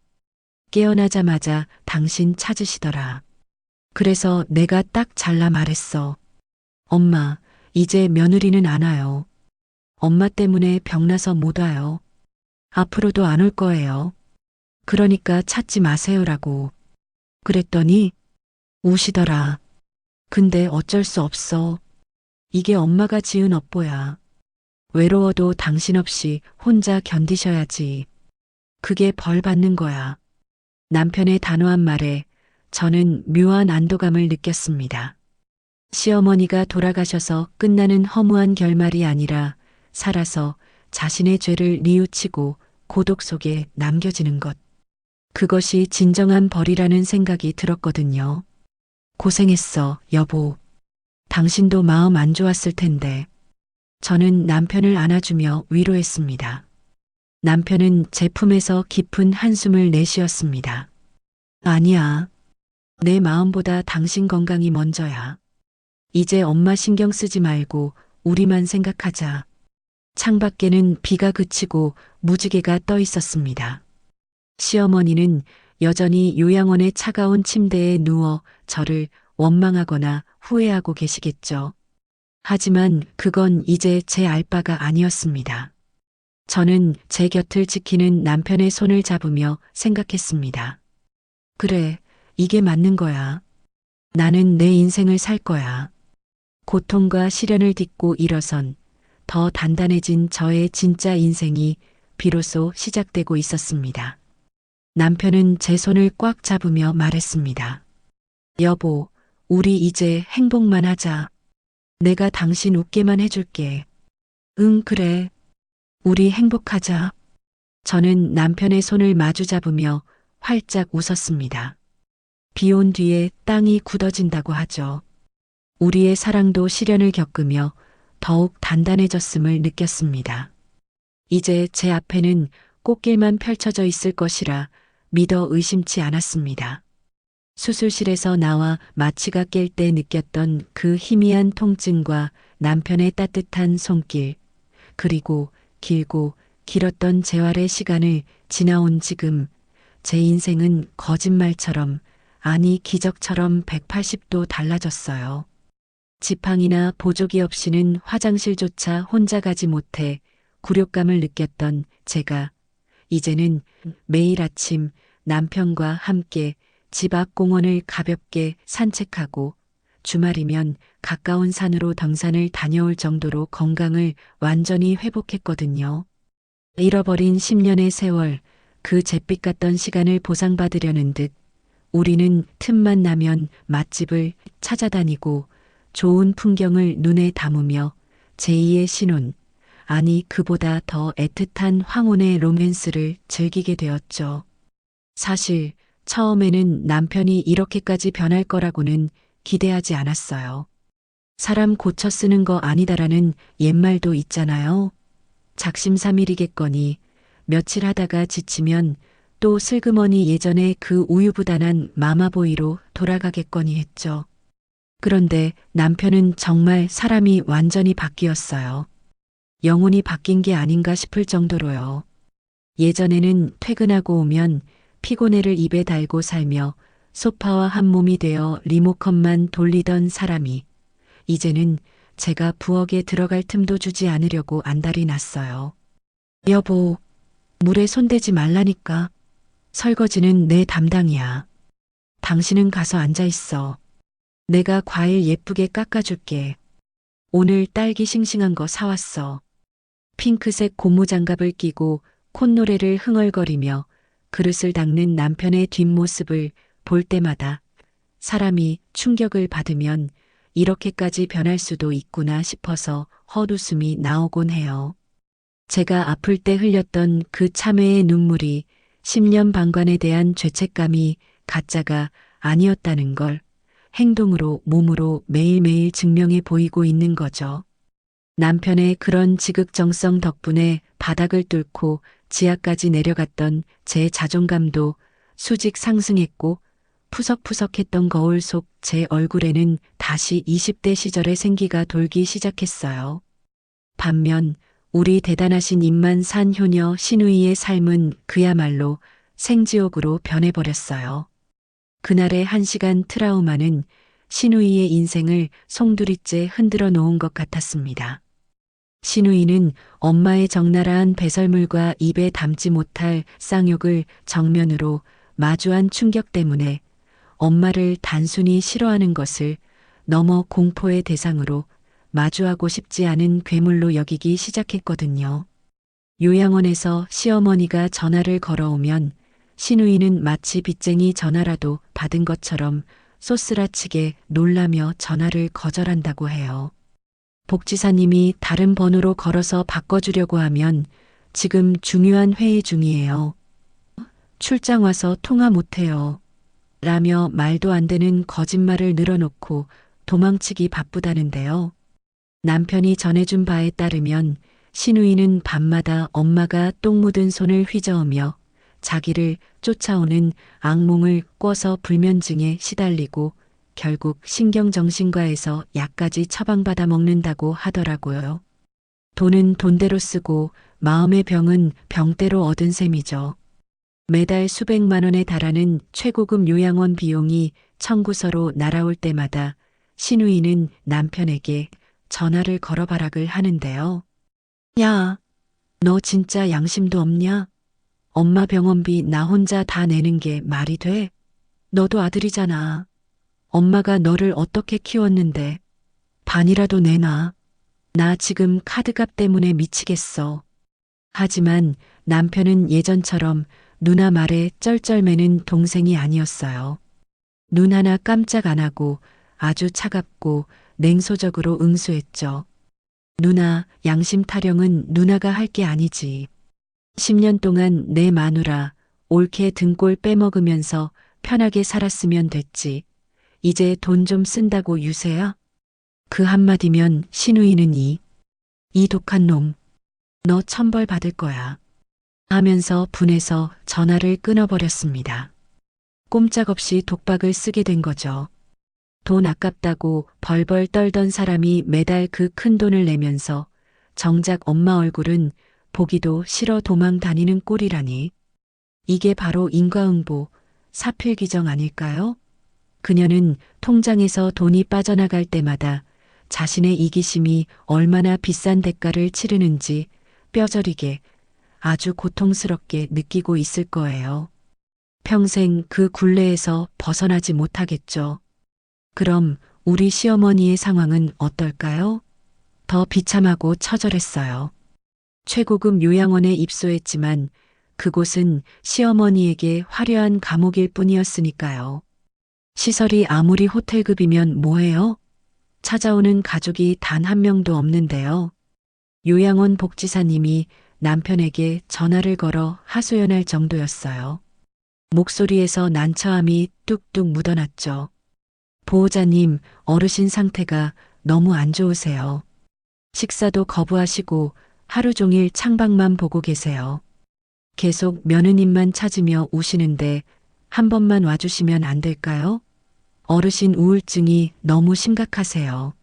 깨어나자마자 당신 찾으시더라. 그래서 내가 딱 잘라 말했어. 엄마, 이제 며느리는 안 와요. 엄마 때문에 병나서 못 와요. 앞으로도 안 올 거예요. 그러니까 찾지 마세요라고. 그랬더니 우시더라. 근데 어쩔 수 없어. 이게 엄마가 지은 업보야. 외로워도 당신 없이 혼자 견디셔야지. 그게 벌 받는 거야. 남편의 단호한 말에 저는 묘한 안도감을 느꼈습니다. 시어머니가 돌아가셔서 끝나는 허무한 결말이 아니라 살아서 자신의 죄를 뉘우치고 고독 속에 남겨지는 것. 그것이 진정한 벌이라는 생각이 들었거든요. 고생했어, 여보. 당신도 마음 안 좋았을 텐데. 저는 남편을 안아주며 위로했습니다. 남편은 제 품에서 깊은 한숨을 내쉬었습니다. 아니야. 내 마음보다 당신 건강이 먼저야. 이제 엄마 신경 쓰지 말고 우리만 생각하자. 창밖에는 비가 그치고 무지개가 떠 있었습니다. 시어머니는 여전히 요양원의 차가운 침대에 누워 저를 원망하거나 후회하고 계시겠죠. 하지만 그건 이제 제 알바가 아니었습니다. 저는 제 곁을 지키는 남편의 손을 잡으며 생각했습니다. 그래, 이게 맞는 거야. 나는 내 인생을 살 거야. 고통과 시련을 딛고 일어선 더 단단해진 저의 진짜 인생이 비로소 시작되고 있었습니다. 남편은 제 손을 꽉 잡으며 말했습니다. 여보, 우리 이제 행복만 하자. 내가 당신 웃게만 해줄게. 응, 그래. 우리 행복하자. 저는 남편의 손을 마주 잡으며 활짝 웃었습니다. 비 온 뒤에 땅이 굳어진다고 하죠. 우리의 사랑도 시련을 겪으며 더욱 단단해졌음을 느꼈습니다. 이제 제 앞에는 꽃길만 펼쳐져 있을 것이라 믿어 의심치 않았습니다. 수술실에서 나와 마취가 깰 때 느꼈던 그 희미한 통증과 남편의 따뜻한 손길, 그리고 길고 길었던 재활의 시간을 지나온 지금 제 인생은 거짓말처럼, 아니 기적처럼 180도 달라졌어요. 지팡이나 보조기 없이는 화장실조차 혼자 가지 못해 굴욕감을 느꼈던 제가 이제는 매일 아침 남편과 함께 집 앞 공원을 가볍게 산책하고 주말이면 가까운 산으로 등산을 다녀올 정도로 건강을 완전히 회복했거든요. 잃어버린 10년의 세월, 그 잿빛 같던 시간을 보상받으려는 듯 우리는 틈만 나면 맛집을 찾아다니고 좋은 풍경을 눈에 담으며 제2의 신혼, 아니 그보다 더 애틋한 황혼의 로맨스를 즐기게 되었죠. 사실 처음에는 남편이 이렇게까지 변할 거라고는 기대하지 않았어요. 사람 고쳐 쓰는 거 아니다라는 옛말도 있잖아요. 작심삼일이겠거니 며칠 하다가 지치면 또 슬그머니 예전의 그 우유부단한 마마보이로 돌아가겠거니 했죠. 그런데 남편은 정말 사람이 완전히 바뀌었어요. 영혼이 바뀐 게 아닌가 싶을 정도로요. 예전에는 퇴근하고 오면 피곤해를 입에 달고 살며 소파와 한 몸이 되어 리모컨만 돌리던 사람이 이제는 제가 부엌에 들어갈 틈도 주지 않으려고 안달이 났어요. 여보, 물에 손대지 말라니까. 설거지는 내 담당이야. 당신은 가서 앉아 있어. 내가 과일 예쁘게 깎아줄게. 오늘 딸기 싱싱한 거 사왔어. 핑크색 고무장갑을 끼고 콧노래를 흥얼거리며 그릇을 닦는 남편의 뒷모습을 볼 때마다 사람이 충격을 받으면 이렇게까지 변할 수도 있구나 싶어서 헛웃음이 나오곤 해요. 제가 아플 때 흘렸던 그 참회의 눈물이 10년 방관에 대한 죄책감이 가짜가 아니었다는 걸 행동으로 몸으로 매일매일 증명해 보이고 있는 거죠. 남편의 그런 지극정성 덕분에 바닥을 뚫고 지하까지 내려갔던 제 자존감도 수직 상승했고 푸석푸석했던 거울 속 제 얼굴에는 다시 20대 시절의 생기가 돌기 시작했어요. 반면 우리 대단하신 입만 산 효녀 신우이의 삶은 그야말로 생지옥으로 변해버렸어요. 그날의 1시간 트라우마는 신우이의 인생을 송두리째 흔들어 놓은 것 같았습니다. 신우이는 엄마의 적나라한 배설물과 입에 담지 못할 쌍욕을 정면으로 마주한 충격 때문에 엄마를 단순히 싫어하는 것을 넘어 공포의 대상으로 마주하고 싶지 않은 괴물로 여기기 시작했거든요. 요양원에서 시어머니가 전화를 걸어오면 신우이는 마치 빚쟁이 전화라도 받은 것처럼 쏘스라치게 놀라며 전화를 거절한다고 해요. 복지사님이 다른 번호로 걸어서 바꿔주려고 하면 지금 중요한 회의 중이에요. 출장 와서 통화 못해요. 라며 말도 안 되는 거짓말을 늘어놓고 도망치기 바쁘다는데요. 남편이 전해준 바에 따르면 신우이는 밤마다 엄마가 똥 묻은 손을 휘저으며 자기를 쫓아오는 악몽을 꿔서 불면증에 시달리고 결국 신경정신과에서 약까지 처방받아 먹는다고 하더라고요. 돈은 돈대로 쓰고 마음의 병은 병대로 얻은 셈이죠. 매달 수백만 원에 달하는 최고급 요양원 비용이 청구서로 날아올 때마다 신우이는 남편에게 전화를 걸어 발악을 하는데요. 야, 너 진짜 양심도 없냐? 엄마 병원비 나 혼자 다 내는 게 말이 돼? 너도 아들이잖아. 엄마가 너를 어떻게 키웠는데 반이라도 내놔. 나 지금 카드값 때문에 미치겠어. 하지만 남편은 예전처럼 누나 말에 쩔쩔매는 동생이 아니었어요. 눈 하나 깜짝 안 하고 아주 차갑고 냉소적으로 응수했죠. 누나, 양심 타령은 누나가 할 게 아니지. 10년 동안 내 마누라 옳게 등골 빼먹으면서 편하게 살았으면 됐지. 이제 돈 좀 쓴다고 유세야? 그 한마디면 신우이는 이 독한 놈, 너 천벌 받을 거야. 하면서 분해서 전화를 끊어버렸습니다. 꼼짝없이 독박을 쓰게 된 거죠. 돈 아깝다고 벌벌 떨던 사람이 매달 그 큰 돈을 내면서 정작 엄마 얼굴은 보기도 싫어 도망 다니는 꼴이라니. 이게 바로 인과응보, 사필귀정 아닐까요? 그녀는 통장에서 돈이 빠져나갈 때마다 자신의 이기심이 얼마나 비싼 대가를 치르는지 뼈저리게 아주 고통스럽게 느끼고 있을 거예요. 평생 그 굴레에서 벗어나지 못하겠죠. 그럼 우리 시어머니의 상황은 어떨까요? 더 비참하고 처절했어요. 최고급 요양원에 입소했지만 그곳은 시어머니에게 화려한 감옥일 뿐이었으니까요. 시설이 아무리 호텔급이면 뭐해요? 찾아오는 가족이 단 한 명도 없는데요. 요양원 복지사님이 남편에게 전화를 걸어 하소연할 정도였어요. 목소리에서 난처함이 뚝뚝 묻어났죠. 보호자님, 어르신 상태가 너무 안 좋으세요. 식사도 거부하시고 하루 종일 창밖만 보고 계세요. 계속 며느님만 찾으며 우시는데 한 번만 와주시면 안 될까요? 어르신 우울증이 너무 심각하세요.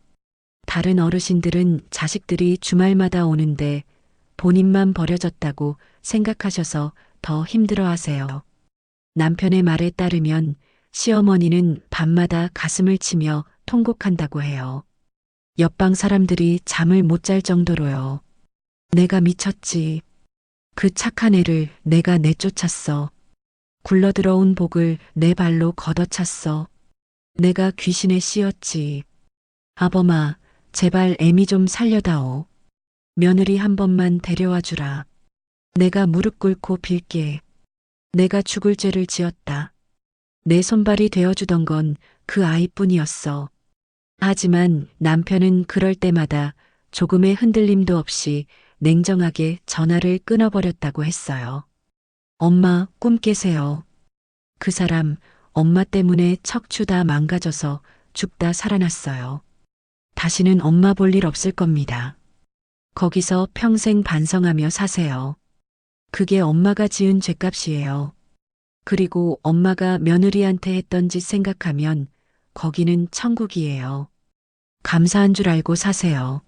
다른 어르신들은 자식들이 주말마다 오는데 본인만 버려졌다고 생각하셔서 더 힘들어 하세요. 남편의 말에 따르면 시어머니는 밤마다 가슴을 치며 통곡한다고 해요. 옆방 사람들이 잠을 못 잘 정도로요. 내가 미쳤지. 그 착한 애를 내가 내쫓았어. 굴러들어온 복을 내 발로 걷어찼어. 내가 귀신에 씌었지. 아범아, 제발 애미 좀 살려다오. 며느리 한 번만 데려와 주라. 내가 무릎 꿇고 빌게. 내가 죽을 죄를 지었다. 내 손발이 되어주던 건 그 아이뿐이었어. 하지만 남편은 그럴 때마다 조금의 흔들림도 없이 냉정하게 전화를 끊어버렸다고 했어요. 엄마, 꿈 깨세요. 그 사람, 엄마 때문에 척추 다 망가져서 죽다 살아났어요. 다시는 엄마 볼 일 없을 겁니다. 거기서 평생 반성하며 사세요. 그게 엄마가 지은 죗값이에요. 그리고 엄마가 며느리한테 했던 짓 생각하면 거기는 천국이에요. 감사한 줄 알고 사세요.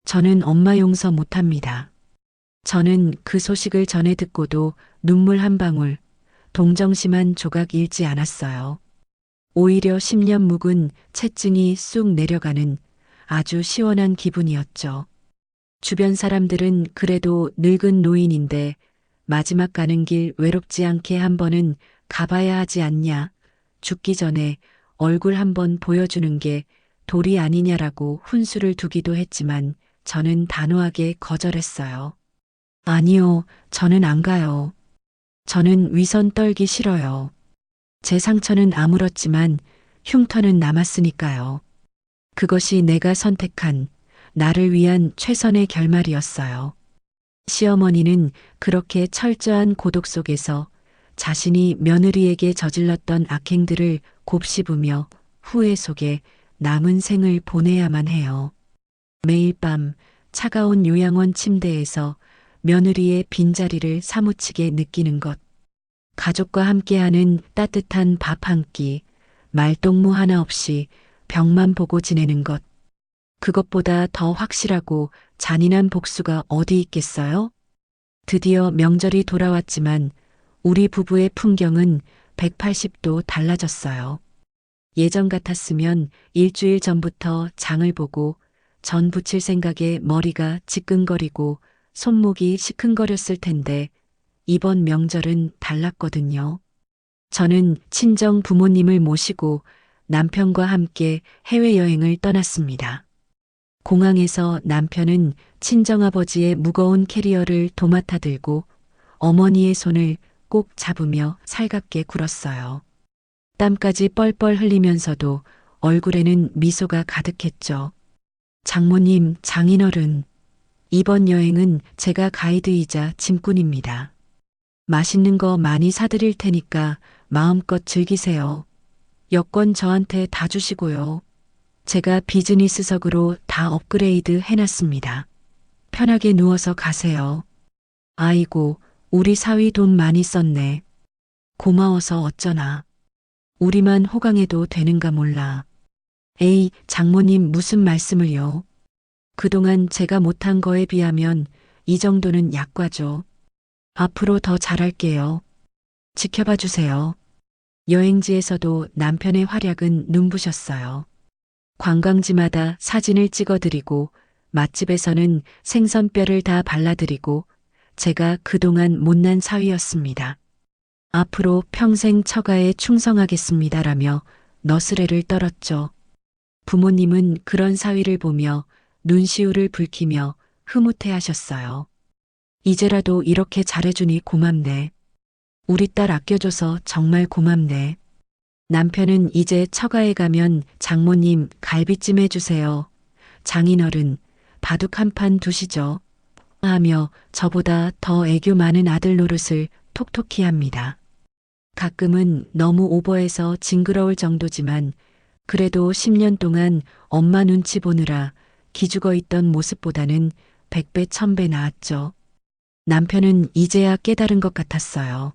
저는 엄마 용서 못합니다. 저는 그 소식을 전해 듣고도 눈물 한 방울, 동정심 한 조각 잃지 않았어요. 오히려 10년 묵은 채증이 쑥 내려가는 아주 시원한 기분이었죠. 주변 사람들은 그래도 늙은 노인인데 마지막 가는 길 외롭지 않게 한 번은 가봐야 하지 않냐. 죽기 전에 얼굴 한번 보여주는 게 도리 아니냐라고 훈수를 두기도 했지만 저는 단호하게 거절했어요. 아니요, 저는 안 가요. 저는 위선 떨기 싫어요. 제 상처는 아물었지만 흉터는 남았으니까요. 그것이 내가 선택한 나를 위한 최선의 결말이었어요. 시어머니는 그렇게 철저한 고독 속에서 자신이 며느리에게 저질렀던 악행들을 곱씹으며 후회 속에 남은 생을 보내야만 해요. 매일 밤 차가운 요양원 침대에서 며느리의 빈자리를 사무치게 느끼는 것. 가족과 함께하는 따뜻한 밥 한 끼, 말동무 하나 없이 벽만 보고 지내는 것. 그것보다 더 확실하고 잔인한 복수가 어디 있겠어요? 드디어 명절이 돌아왔지만 우리 부부의 풍경은 180도 달라졌어요. 예전 같았으면 일주일 전부터 장을 보고 전 부칠 생각에 머리가 지끈거리고 손목이 시큰거렸을 텐데 이번 명절은 달랐거든요. 저는 친정 부모님을 모시고 남편과 함께 해외여행을 떠났습니다. 공항에서 남편은 친정아버지의 무거운 캐리어를 도맡아 들고 어머니의 손을 꼭 잡으며 살갑게 굴었어요. 땀까지 뻘뻘 흘리면서도 얼굴에는 미소가 가득했죠. 장모님, 장인어른, 이번 여행은 제가 가이드이자 짐꾼입니다. 맛있는 거 많이 사드릴 테니까 마음껏 즐기세요. 여권 저한테 다 주시고요. 제가 비즈니스석으로 다 업그레이드 해놨습니다. 편하게 누워서 가세요. 아이고, 우리 사위 돈 많이 썼네. 고마워서 어쩌나. 우리만 호강해도 되는가 몰라. 에이, 장모님 무슨 말씀을요. 그동안 제가 못한 거에 비하면 이 정도는 약과죠. 앞으로 더 잘할게요. 지켜봐 주세요. 여행지에서도 남편의 활약은 눈부셨어요. 관광지마다 사진을 찍어드리고 맛집에서는 생선뼈를 다 발라드리고 제가 그동안 못난 사위였습니다. 앞으로 평생 처가에 충성하겠습니다라며 너스레를 떨었죠. 부모님은 그런 사위를 보며 눈시울을 붉히며 흐뭇해하셨어요. 이제라도 이렇게 잘해주니 고맙네. 우리 딸 아껴줘서 정말 고맙네. 남편은 이제 처가에 가면 장모님 갈비찜 해주세요. 장인어른 바둑 한 판 두시죠. 하며 저보다 더 애교 많은 아들 노릇을 톡톡히 합니다. 가끔은 너무 오버해서 징그러울 정도지만 그래도 10년 동안 엄마 눈치 보느라 기죽어 있던 모습보다는 100배 1000배 나았죠. 남편은 이제야 깨달은 것 같았어요.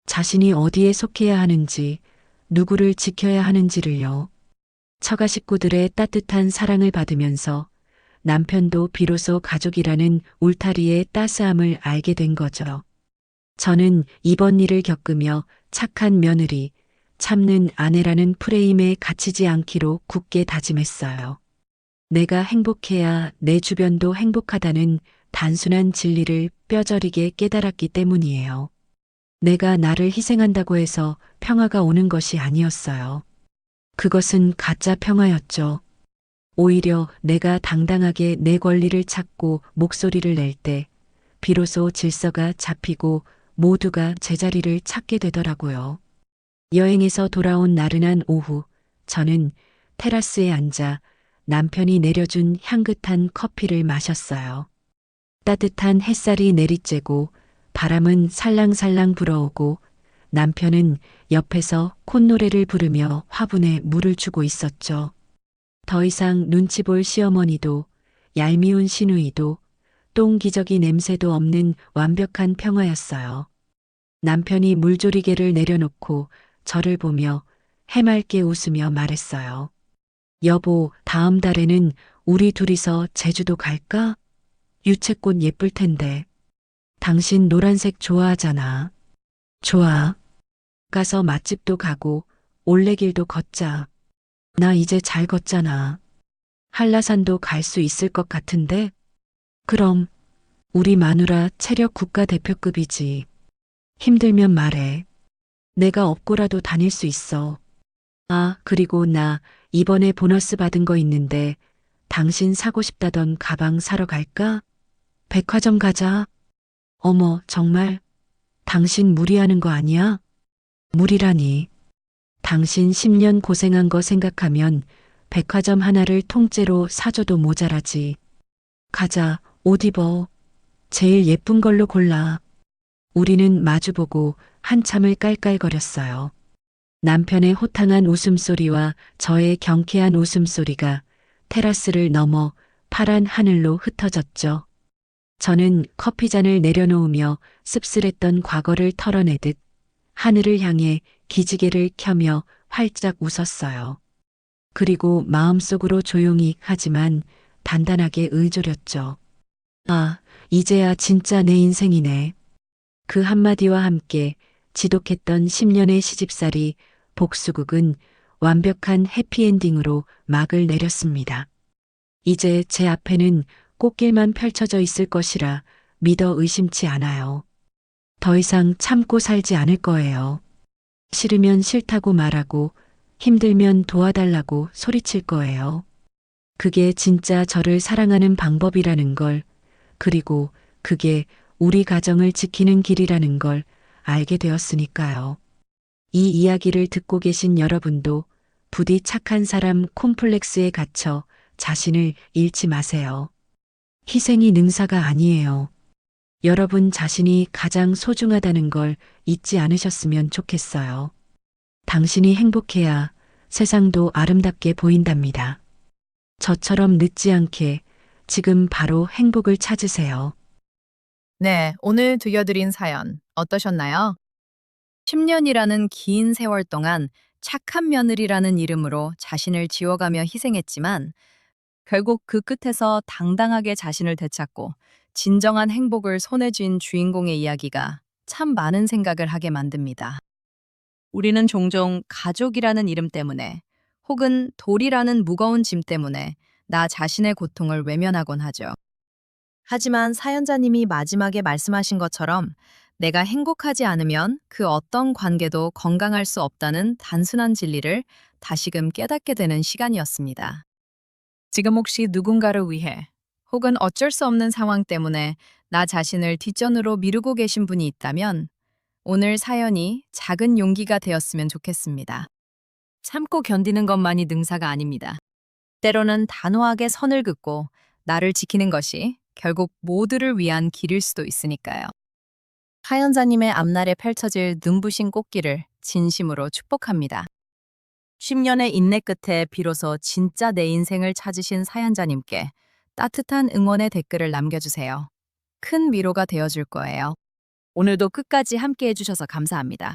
자신이 어디에 속해야 하는지, 누구를 지켜야 하는지를요. 처가 식구들의 따뜻한 사랑을 받으면서 남편도 비로소 가족이라는 울타리의 따스함을 알게 된 거죠. 저는 이번 일을 겪으며 착한 며느리, 참는 아내라는 프레임에 갇히지 않기로 굳게 다짐했어요. 내가 행복해야 내 주변도 행복하다는 단순한 진리를 뼈저리게 깨달았기 때문이에요. 내가 나를 희생한다고 해서 평화가 오는 것이 아니었어요. 그것은 가짜 평화였죠. 오히려 내가 당당하게 내 권리를 찾고 목소리를 낼 때 비로소 질서가 잡히고 모두가 제자리를 찾게 되더라고요. 여행에서 돌아온 나른한 오후, 저는 테라스에 앉아 남편이 내려준 향긋한 커피를 마셨어요. 따뜻한 햇살이 내리쬐고 바람은 살랑살랑 불어오고 남편은 옆에서 콧노래를 부르며 화분에 물을 주고 있었죠. 더 이상 눈치 볼 시어머니도 얄미운 시누이도 똥기저귀 냄새도 없는 완벽한 평화였어요. 남편이 물조리개를 내려놓고 저를 보며 해맑게 웃으며 말했어요. 여보, 다음 달에는 우리 둘이서 제주도 갈까? 유채꽃 예쁠 텐데. 당신 노란색 좋아하잖아. 좋아. 가서 맛집도 가고 올레길도 걷자. 나 이제 잘 걷잖아. 한라산도 갈 수 있을 것 같은데? 그럼 우리 마누라 체력 국가대표급이지. 힘들면 말해. 내가 업고라도 다닐 수 있어. 아, 그리고 나 이번에 보너스 받은 거 있는데 당신 사고 싶다던 가방 사러 갈까? 백화점 가자. 어머, 정말? 당신 무리하는 거 아니야? 무리라니. 당신 10년 고생한 거 생각하면 백화점 하나를 통째로 사줘도 모자라지. 가자, 옷 입어. 제일 예쁜 걸로 골라. 우리는 마주보고 한참을 깔깔거렸어요. 남편의 호탕한 웃음소리와 저의 경쾌한 웃음소리가 테라스를 넘어 파란 하늘로 흩어졌죠. 저는 커피잔을 내려놓으며 씁쓸했던 과거를 털어내듯 하늘을 향해 기지개를 켜며 활짝 웃었어요. 그리고 마음속으로 조용히 하지만 단단하게 의졸였죠. 아, 이제야 진짜 내 인생이네. 그 한마디와 함께 지독했던 10년의 시집살이 복수극은 완벽한 해피엔딩으로 막을 내렸습니다. 이제 제 앞에는 꽃길만 펼쳐져 있을 것이라 믿어 의심치 않아요. 더 이상 참고 살지 않을 거예요. 싫으면 싫다고 말하고 힘들면 도와달라고 소리칠 거예요. 그게 진짜 저를 사랑하는 방법이라는 걸, 그리고 그게 우리 가정을 지키는 길이라는 걸 알게 되었으니까요. 이 이야기를 듣고 계신 여러분도 부디 착한 사람 콤플렉스에 갇혀 자신을 잃지 마세요. 희생이 능사가 아니에요. 여러분 자신이 가장 소중하다는 걸 잊지 않으셨으면 좋겠어요. 당신이 행복해야 세상도 아름답게 보인답니다. 저처럼 늦지 않게 지금 바로 행복을 찾으세요. 네, 오늘 들려드린 사연 어떠셨나요? 10년이라는 긴 세월 동안 착한 며느리라는 이름으로 자신을 지워가며 희생했지만 결국 그 끝에서 당당하게 자신을 되찾고 진정한 행복을 손에 쥔 주인공의 이야기가 참 많은 생각을 하게 만듭니다. 우리는 종종 가족이라는 이름 때문에 혹은 돌이라는 무거운 짐 때문에 나 자신의 고통을 외면하곤 하죠. 하지만 사연자님이 마지막에 말씀하신 것처럼 내가 행복하지 않으면 그 어떤 관계도 건강할 수 없다는 단순한 진리를 다시금 깨닫게 되는 시간이었습니다. 지금 혹시 누군가를 위해 혹은 어쩔 수 없는 상황 때문에 나 자신을 뒷전으로 미루고 계신 분이 있다면 오늘 사연이 작은 용기가 되었으면 좋겠습니다. 참고 견디는 것만이 능사가 아닙니다. 때로는 단호하게 선을 긋고 나를 지키는 것이 결국 모두를 위한 길일 수도 있으니까요. 사연자님의 앞날에 펼쳐질 눈부신 꽃길을 진심으로 축복합니다. 10년의 인내 끝에 비로소 진짜 내 인생을 찾으신 사연자님께 따뜻한 응원의 댓글을 남겨주세요. 큰 위로가 되어줄 거예요. 오늘도 끝까지 함께 해주셔서 감사합니다.